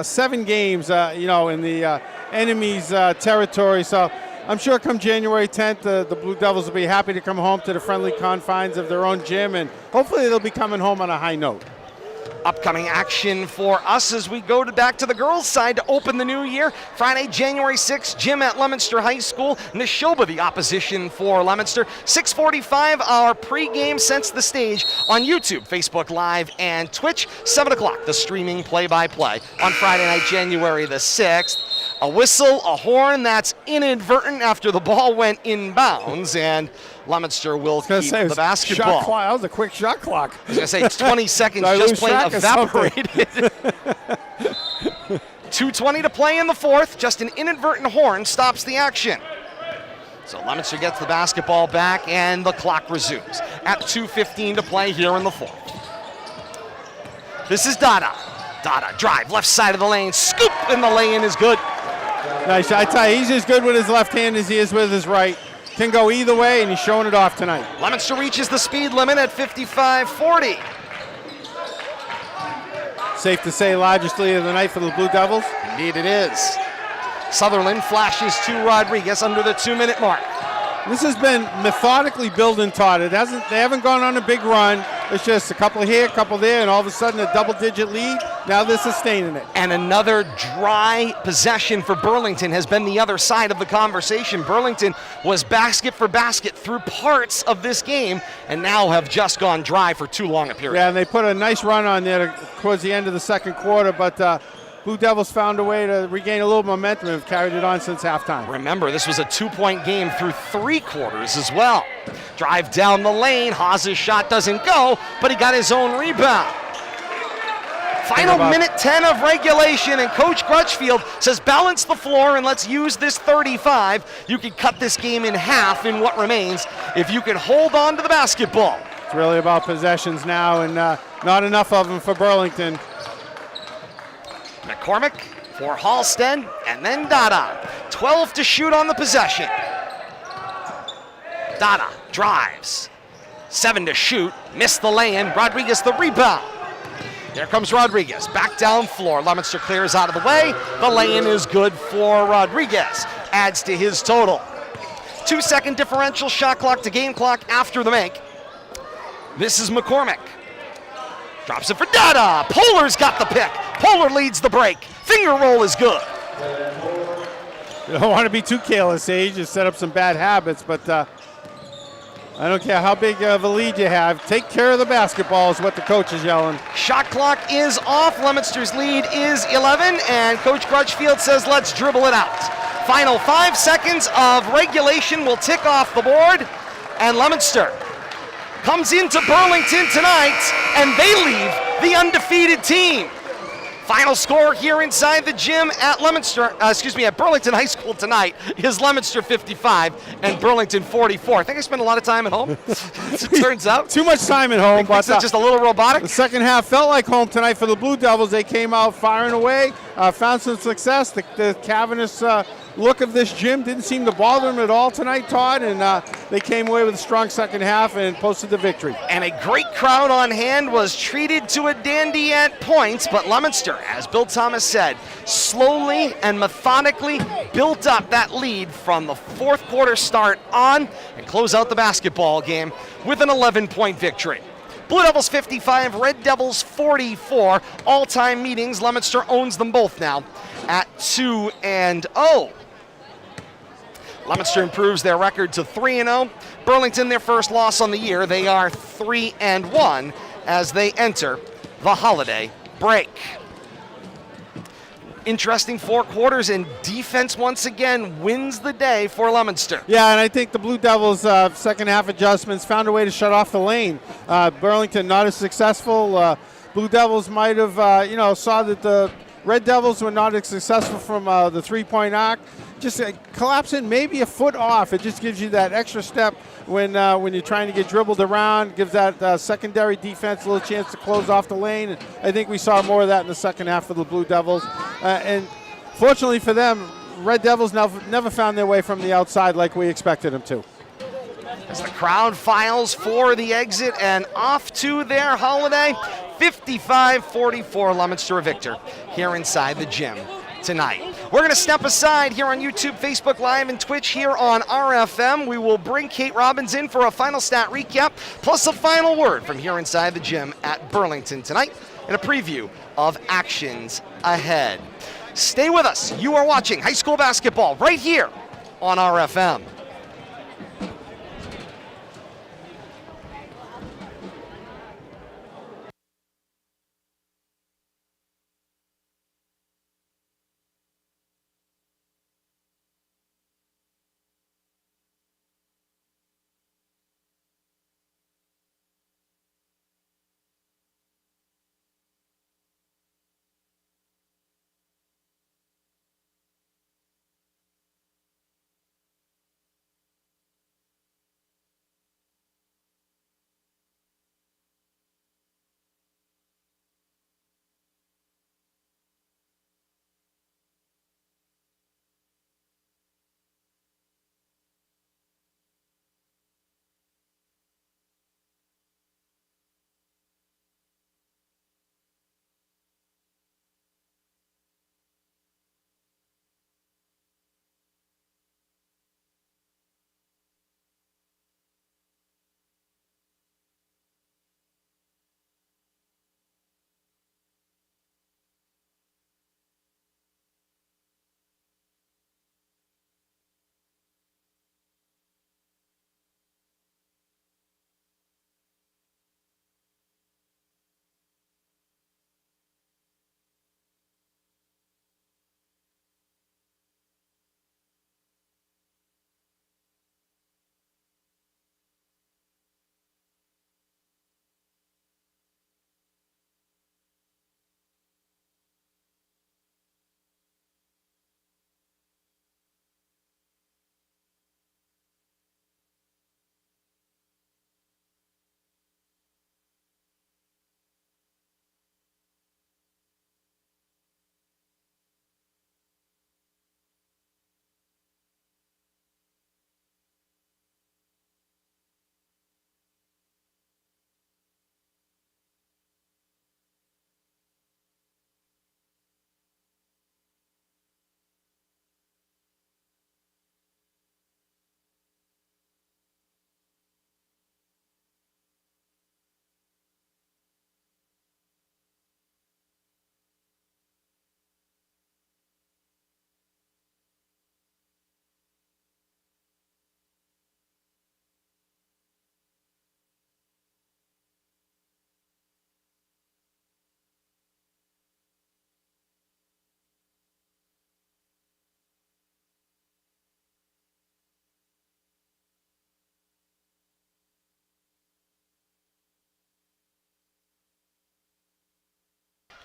7 games, in the enemy's territory. So I'm sure come January 10th, the Blue Devils will be happy to come home to the friendly confines of their own gym, and hopefully they'll be coming home on a high note. Upcoming action for us as we go back to the girls' side to open the new year. Friday, January 6th, gym at Leominster High School. Neshoba, the opposition for Leominster. 6:45, our pregame sets the stage on YouTube, Facebook Live, and Twitch. 7 o'clock, the streaming play-by-play on Friday night, January the 6th. A whistle, a horn, that's inadvertent after the ball went inbounds, and Leominster will keep the basketball. That was a quick shot clock. I was going to say 20 seconds just plain evaporated. 2:20 to play in the fourth. Just an inadvertent horn stops the action. So Leominster gets the basketball back, and the clock resumes at 2:15 to play here in the fourth. This is Dada. Dada, drive, left side of the lane, scoop, and the lay-in is good. Nice. I tell you, he's as good with his left hand as he is with his right. Can go either way, and he's showing it off tonight. Leominster reaches the speed limit at 55-40. Safe to say, largest lead of the night for the Blue Devils. Indeed it is. Sutherland flashes to Rodriguez under the 2-minute mark. This has been methodically building, Todd. They haven't gone on a big run. It's just a couple here, a couple there, and all of a sudden a double-digit lead. Now they're sustaining it. And another dry possession for Burlington has been the other side of the conversation. Burlington was basket for basket through parts of this game and now have just gone dry for too long a period. Yeah, and they put a nice run on there towards the end of the second quarter, but Blue Devils found a way to regain a little momentum and have carried it on since halftime. Remember, this was a 2-point game through 3 quarters as well. Drive down the lane. Haas's shot doesn't go, but he got his own rebound. Final minute 10 of regulation, and Coach Crutchfield says balance the floor and let's use this 35. You can cut this game in half in what remains if you can hold on to the basketball. It's really about possessions now, and not enough of them for Burlington. McCormick for Halstead, and then Dada. 12 to shoot on the possession. Dada drives. 7 to shoot. Missed the lay-in. Rodriguez the rebound. There comes Rodriguez. Back down floor. Leominster clears out of the way. The lay-in is good for Rodriguez. Adds to his total. 2-second differential shot clock to game clock after the make. This is McCormick. Drops it for Dada. Polar's got the pick. Polar leads the break. Finger roll is good. You don't want to be too careless, Sage. You set up some bad habits, but I don't care how big of a lead you have. Take care of the basketball is what the coach is yelling. Shot clock is off. Leominster's lead is 11, and Coach Crutchfield says let's dribble it out. Final 5 seconds of regulation will tick off the board, and Leominster comes into Burlington tonight, and they leave the undefeated team. Final score here inside the gym at at Burlington High School tonight is Leominster 55 and Burlington 44. I think I spent a lot of time at home, as it turns out. Too much time at home, but just a little robotic. The second half felt like home tonight for the Blue Devils. They came out firing away, found some success. The cavernous look of this gym didn't seem to bother them at all tonight, Todd, and they came away with a strong second half and posted the victory. And a great crowd on hand was treated to a dandy at points, but Leominster, as Bill Thomas said, slowly and methodically built up that lead from the fourth quarter start on and close out the basketball game with an 11-point victory. Blue Devils 55, Red Devils 44. All-time meetings, Leominster owns them both now at 2-0. Leominster improves their record to 3-0. Burlington, their first loss on the year. They are 3-1 as they enter the holiday break. Interesting 4 quarters, and defense once again wins the day for Leominster. Yeah, and I think the Blue Devils' second half adjustments found a way to shut off the lane. Burlington not as successful. Blue Devils might have, saw that the Red Devils were not as successful from the three-point arc. Just collapsing maybe a foot off. It just gives you that extra step when you're trying to get dribbled around, gives that secondary defense a little chance to close off the lane. And I think we saw more of that in the second half for the Blue Devils. And fortunately for them, Red Devils never found their way from the outside like we expected them to. As the crowd files for the exit and off to their holiday, 55-44, Leominster a victor here inside the gym tonight. We're going to step aside here on YouTube, Facebook Live, and Twitch here on RFM. We will bring Kate Robbins in for a final stat recap, plus a final word from here inside the gym at Burlington tonight, and a preview of actions ahead. Stay with us. You are watching high school basketball right here on RFM.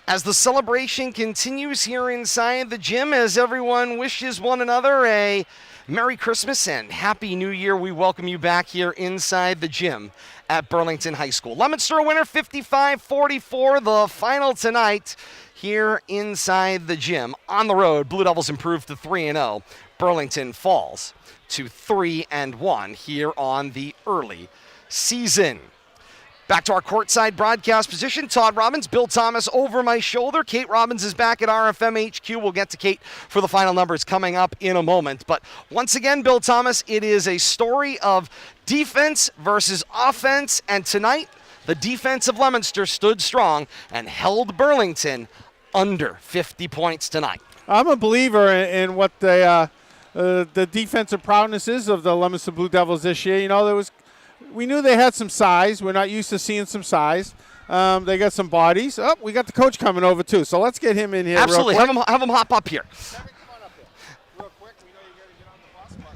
As the celebration continues here inside the gym, as everyone wishes one another a Merry Christmas and Happy New Year, we welcome you back here inside the gym at Burlington High School. Leominster winner 55-44, the final tonight here inside the gym. On the road, Blue Devils improved to 3-0. Burlington falls to 3-1 here on the early season. Back to our courtside broadcast position. Todd Robbins, Bill Thomas over my shoulder. Kate Robbins is back at RFM HQ. We'll get to Kate for the final numbers coming up in a moment. But once again, Bill Thomas, it is a story of defense versus offense. And tonight, the defense of Leominster stood strong and held Burlington under 50 points tonight. I'm a believer in what the defensive prowess is of the Leominster Blue Devils this year. You know, we knew they had some size. We're not used to seeing some size. They got some bodies. Oh, we got the coach coming over too. So let's get him in here. Absolutely. Real quick. Have him hop up here. Kevin, come on up here. Real quick. We know you got to get on the bus,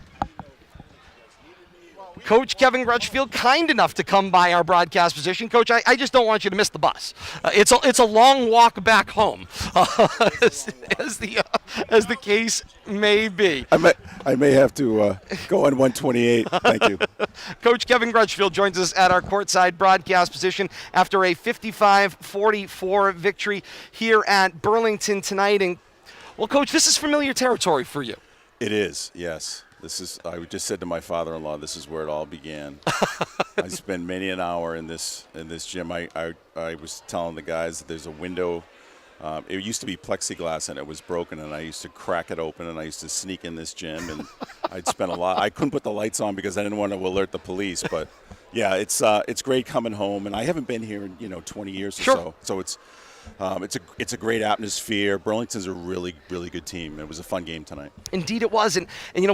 but Coach Kevin Grutchfield, kind enough to come by our broadcast position. Coach, I just don't want you to miss the bus. It's a long walk back home, as the case may be. I may have to go on 128. Thank you. Coach Kevin Grutchfield joins us at our courtside broadcast position after a 55-44 victory here at Burlington tonight. And, well, Coach, this is familiar territory for you. It is, yes. I just said to my father-in-law, this is where it all began. I spent many an hour in this gym. I was telling the guys that there's a window. It used to be plexiglass and it was broken, and I used to crack it open, and I used to sneak in this gym, and I'd spend a lot. I couldn't put the lights on because I didn't want to alert the police, but yeah, it's great coming home, and I haven't been here in 20 years or Sure. so it's a great atmosphere. Burlington's a really, really good team. It was a fun game tonight. Indeed it was. And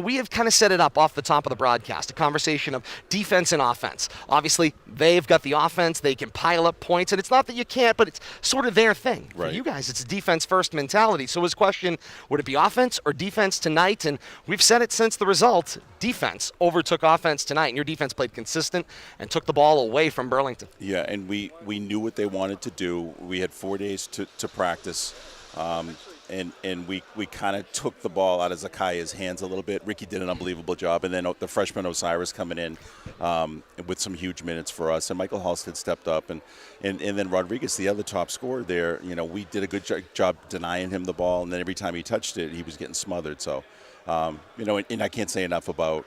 we have kind of set it up off the top of the broadcast, a conversation of defense and offense. Obviously, they've got the offense. They can pile up points. And it's not that you can't, but it's sort of their thing. Right. For you guys, it's a defense-first mentality. So his question, would it be offense or defense tonight? And we've said it since the result. Defense overtook offense tonight. And your defense played consistent and took the ball away from Burlington. Yeah, and we knew what they wanted to do. We had 4 days to practice, and we kind of took the ball out of Zakaya's hands a little bit. Ricky did an unbelievable job, and then the freshman Osiris coming in with some huge minutes for us, and Michael Halstead stepped up, and then Rodriguez, the other top scorer there, we did a good job denying him the ball, and then every time he touched it, he was getting smothered. So, and I can't say enough about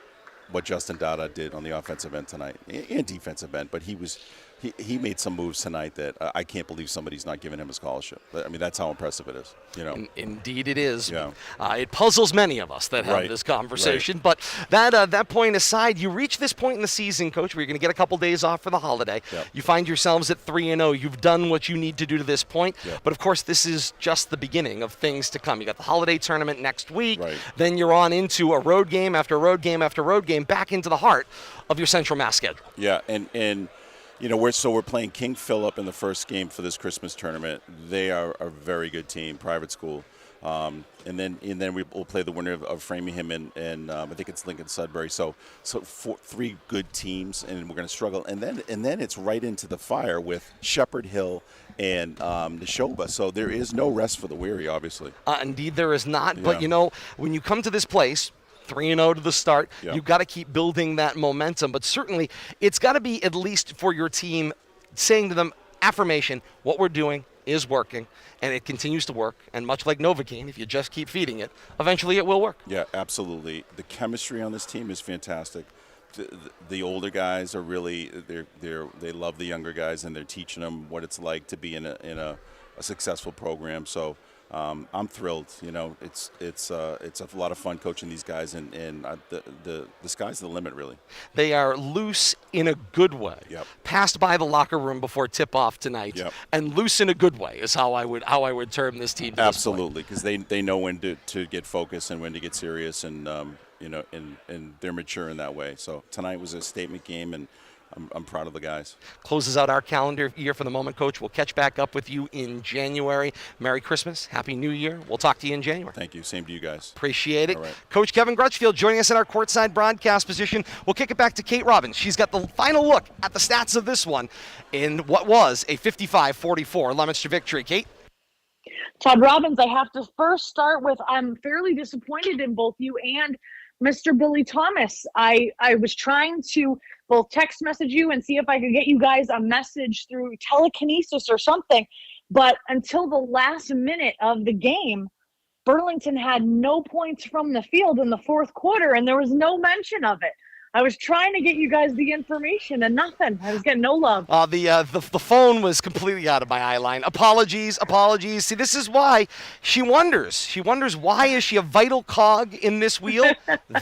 what Justin Dada did on the offensive end tonight and defensive end, but he made some moves tonight that I can't believe somebody's not giving him a scholarship. I mean, that's how impressive it is. Indeed it is. Yeah. It puzzles many of us that have this conversation. Right. But that point aside, you reach this point in the season, Coach, where you're going to get a couple days off for the holiday. Yep. You find yourselves at 3-0. You've done what you need to do to this point. Yep. But, of course, this is just the beginning of things to come. You got the holiday tournament next week. Right. Then you're on into a road game after road game after road game, back into the heart of your Central Mass schedule. Yeah, and we're playing King Philip in the first game for this Christmas tournament. They are a very good team, private school. And then we'll play the winner of Framingham and I think it's Lincoln Sudbury. So 3 good teams, and we're going to struggle. And then it's right into the fire with Shepherd Hill and Neshoba. So there is no rest for the weary, obviously. Indeed, there is not. Yeah. But when you come to this place, 3-0 to the start. Yeah. You've got to keep building that momentum. But certainly, it's got to be at least for your team saying to them, affirmation, what we're doing is working, and it continues to work. And much like Novocaine, if you just keep feeding it, eventually it will work. Yeah, absolutely. The chemistry on this team is fantastic. The older guys are really they love the younger guys, and they're teaching them what it's like to be in a successful program. So. I'm thrilled. It's a lot of fun coaching these guys, and the sky's the limit, really. They are loose in a good way. Yep. Passed by the locker room before tip-off tonight, Yep. and loose in a good way is how I would term this team. Absolutely, because they know when to get focused and when to get serious, and and they're mature in that way. So tonight was a statement game, and I'm proud of the guys. Closes out our calendar year for the moment, Coach. We'll catch back up with you in January. Merry Christmas. Happy New Year. We'll talk to you in January. Thank you. Same to you guys. Appreciate it. All right. Coach Kevin Grutchfield joining us in our courtside broadcast position. We'll kick it back to Kate Robbins. She's got the final look at the stats of this one in what was a 55-44 Leominster victory. Kate? Todd Robbins, I have to first start with I'm fairly disappointed in both you and Mr. Billy Thomas. I was trying to both text message you and see if I could get you guys a message through telekinesis or something. But until the last minute of the game, Burlington had no points from the field in the fourth quarter, and there was no mention of it. I was trying to get you guys the information and nothing. I was getting no love. The phone was completely out of my eye line. Apologies. See, this is why she wonders. She wonders, why is she a vital cog in this wheel?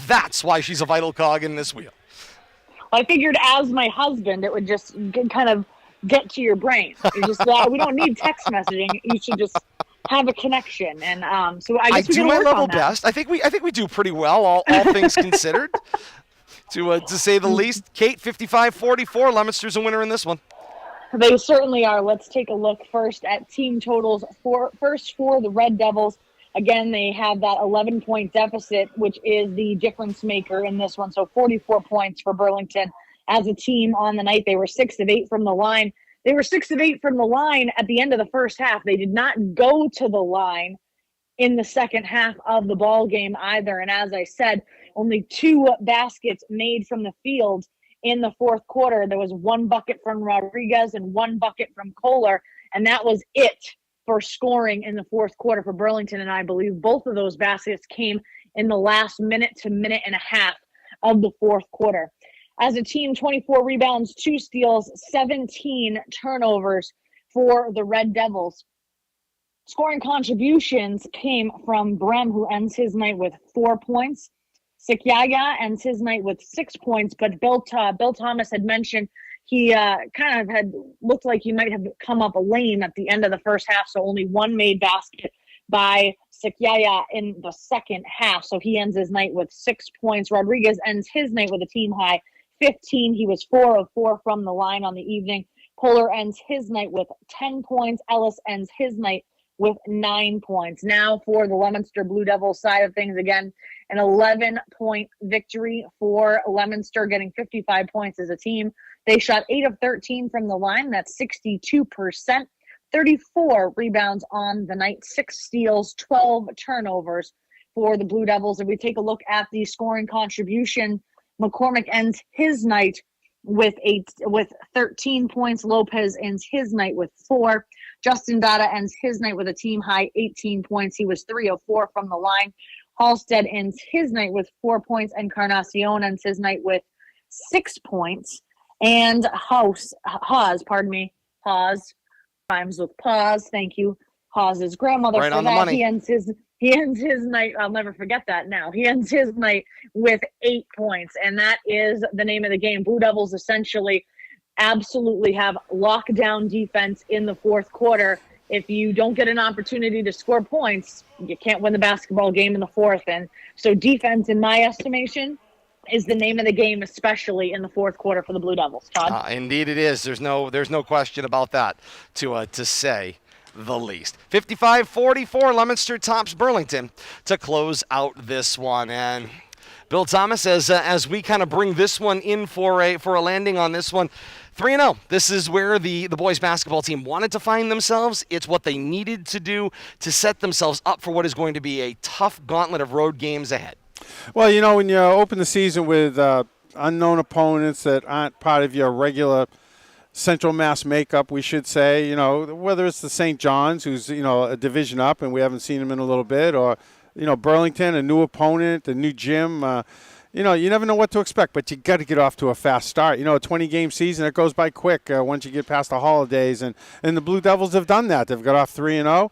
That's why she's a vital cog in this wheel. I figured as my husband, it would just kind of get to your brain. It's just we don't need text messaging. You should just have a connection. And so I guess we do can my work level on that. best. I think we do pretty well, all things considered. To say the least. Kate, 55-44. Leominster's a winner in this one. They certainly are. Let's take a look first at team totals. First for the Red Devils. Again, they have that 11-point deficit, which is the difference maker in this one. So 44 points for Burlington as a team on the night. They were 6 of 8 from the line. They were 6 of 8 from the line at the end of the first half. They did not go to the line in the second half of the ball game either. And as I said, only 2 baskets made from the field in the fourth quarter. There was 1 bucket from Rodriguez and 1 bucket from Kohler, and that was it for scoring in the fourth quarter for Burlington. And I believe both of those baskets came in the last minute to minute and a half of the fourth quarter. As a team, 24 rebounds, 2 steals, 17 turnovers for the Red Devils. Scoring contributions came from Brem, who ends his night with 4 points. Sikyaya ends his night with 6 points, but Bill Thomas had mentioned he kind of had looked like he might have come up lame at the end of the first half, so only 1 made basket by Sikyaya in the second half. So he ends his night with 6 points. Rodriguez ends his night with a team high 15. He was 4 of 4 from the line on the evening. Kohler ends his night with 10 points. Ellis ends his night with 9 points. Now for the Leominster Blue Devils side of things, again, an 11-point victory for Leominster, getting 55 points as a team. They shot 8 of 13 from the line. That's 62%. 34 rebounds on the night, 6 steals, 12 turnovers for the Blue Devils. If we take a look at the scoring contribution, McCormick ends his night with 13 points. Lopez ends his night with 4. Justin Dada ends his night with a team high 18 points. He was 3 of 4 from the line. Halstead ends his night with 4 points, and Encarnacion ends his night with 6 points. And Haas rhymes with pause. Thank you, Haas's grandmother, right for on that. The money. He ends his night. I'll never forget that now. He ends his night with 8 points, and that is the name of the game. Blue Devils essentially absolutely have lockdown defense in the fourth quarter. If you don't get an opportunity to score points, you can't win the basketball game in the fourth. And so defense, in my estimation, is the name of the game, especially in the fourth quarter for the Blue Devils. Todd? Indeed it is. There's no question about that, to say the least. 55-44, Leominster tops Burlington to close out this one. And Bill Thomas, as we kind of bring this one in for a landing on this one, 3-0. This is where the boys basketball team wanted to find themselves. It's what they needed to do to set themselves up for what is going to be a tough gauntlet of road games ahead. Well, when you open the season with unknown opponents that aren't part of your regular Central Mass makeup, we should say, whether it's the St. John's, who's, a division up and we haven't seen them in a little bit, or, Burlington, a new opponent, a new gym, you never know what to expect, but you got to get off to a fast start. A 20-game season, it goes by quick once you get past the holidays, and the Blue Devils have done that. They've got off 3-0.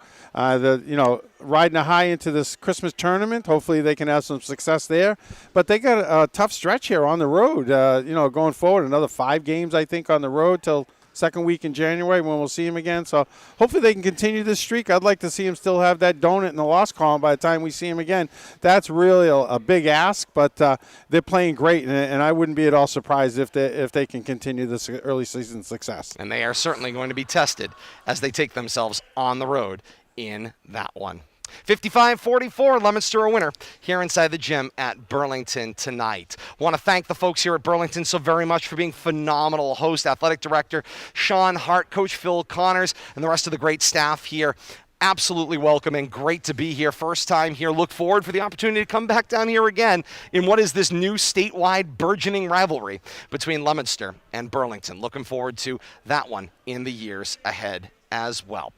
Riding a high into this Christmas tournament. Hopefully they can have some success there. But they got a tough stretch here on the road, going forward. Another 5 games, I think, on the road till second week in January when we'll see him again. So hopefully they can continue this streak. I'd like to see him still have that donut in the loss column by the time we see him again. That's really a big ask, but they're playing great, and I wouldn't be at all surprised if they can continue this early season success. And they are certainly going to be tested as they take themselves on the road in that one. 55-44, Leominster a winner here inside the gym at Burlington tonight. Want to thank the folks here at Burlington so very much for being phenomenal host, athletic director Sean Hart, Coach Phil Connors, and the rest of the great staff here absolutely welcome and great to be here. First time here. Look forward for the opportunity to come back down here again in what is this new statewide burgeoning rivalry between Leominster and Burlington. Looking forward to that one in the years ahead as well.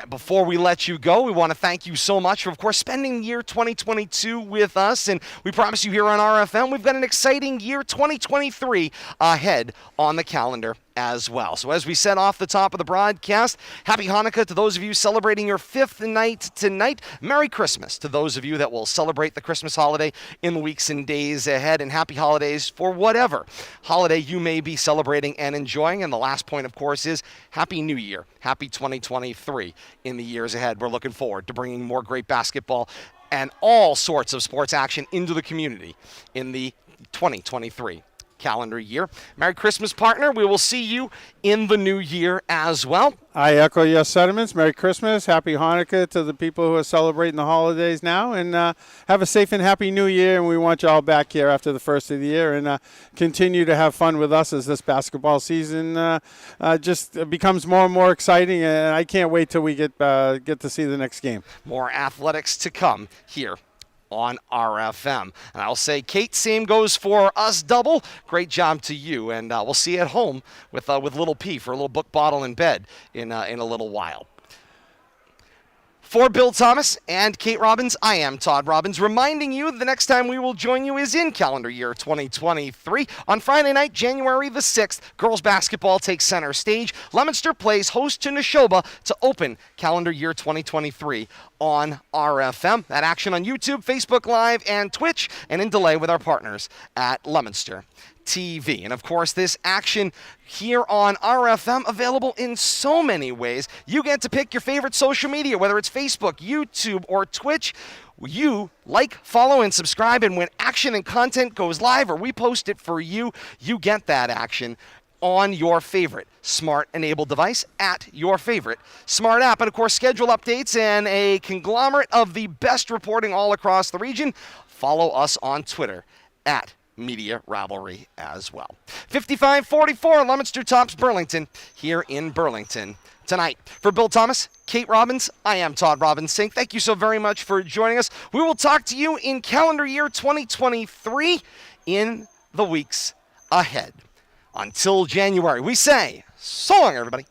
Before we let you go, we want to thank you so much for, of course, spending year 2022 with us. And we promise you here on RFM, we've got an exciting year 2023 ahead on the calendar as well. So as we said off the top of the broadcast, happy Hanukkah to those of you celebrating your 5th night tonight. Merry Christmas to those of you that will celebrate the Christmas holiday in the weeks and days ahead. And happy holidays for whatever holiday you may be celebrating and enjoying. And the last point, of course, is Happy New Year. Happy 2023 in the years ahead. We're looking forward to bringing more great basketball and all sorts of sports action into the community in the 2023 calendar year. Merry Christmas, partner. We will see you in the new year as well. I echo your sentiments. Merry Christmas, Happy Hanukkah to the people who are celebrating the holidays now, and have a safe and happy New Year. And we want you all back here after the first of the year, and continue to have fun with us as this basketball season just becomes more and more exciting. And I can't wait till we get to see the next game. More athletics to come here on RFM. And I'll say, Kate, same goes for us double. Great job to you, and we'll see you at home with little P for a little book bottle in bed in a little while. For Bill Thomas and Kate Robbins, I am Todd Robbins, reminding you the next time we will join you is in calendar year 2023. On Friday night, January the 6th, girls basketball takes center stage. Leominster plays host to Neshoba to open calendar year 2023 on RFM. That action on YouTube, Facebook Live, and Twitch, and in delay with our partners at Leominster TV. And of course, this action here on RFM available in so many ways. You get to pick your favorite social media, whether it's Facebook, YouTube, or Twitch. You like, follow, and subscribe, and when action and content goes live or we post it for you, you get that action on your favorite smart-enabled device at your favorite smart app. And of course, schedule updates and a conglomerate of the best reporting all across the region. Follow us on Twitter at Media Rivalry as well. 55-44, Leominster tops Burlington here in Burlington tonight. For Bill Thomas, Kate Robbins, I am Todd Robbins saying thank you so very much for joining us. We will talk to you in calendar year 2023 in the weeks ahead. Until January, we say so long, everybody.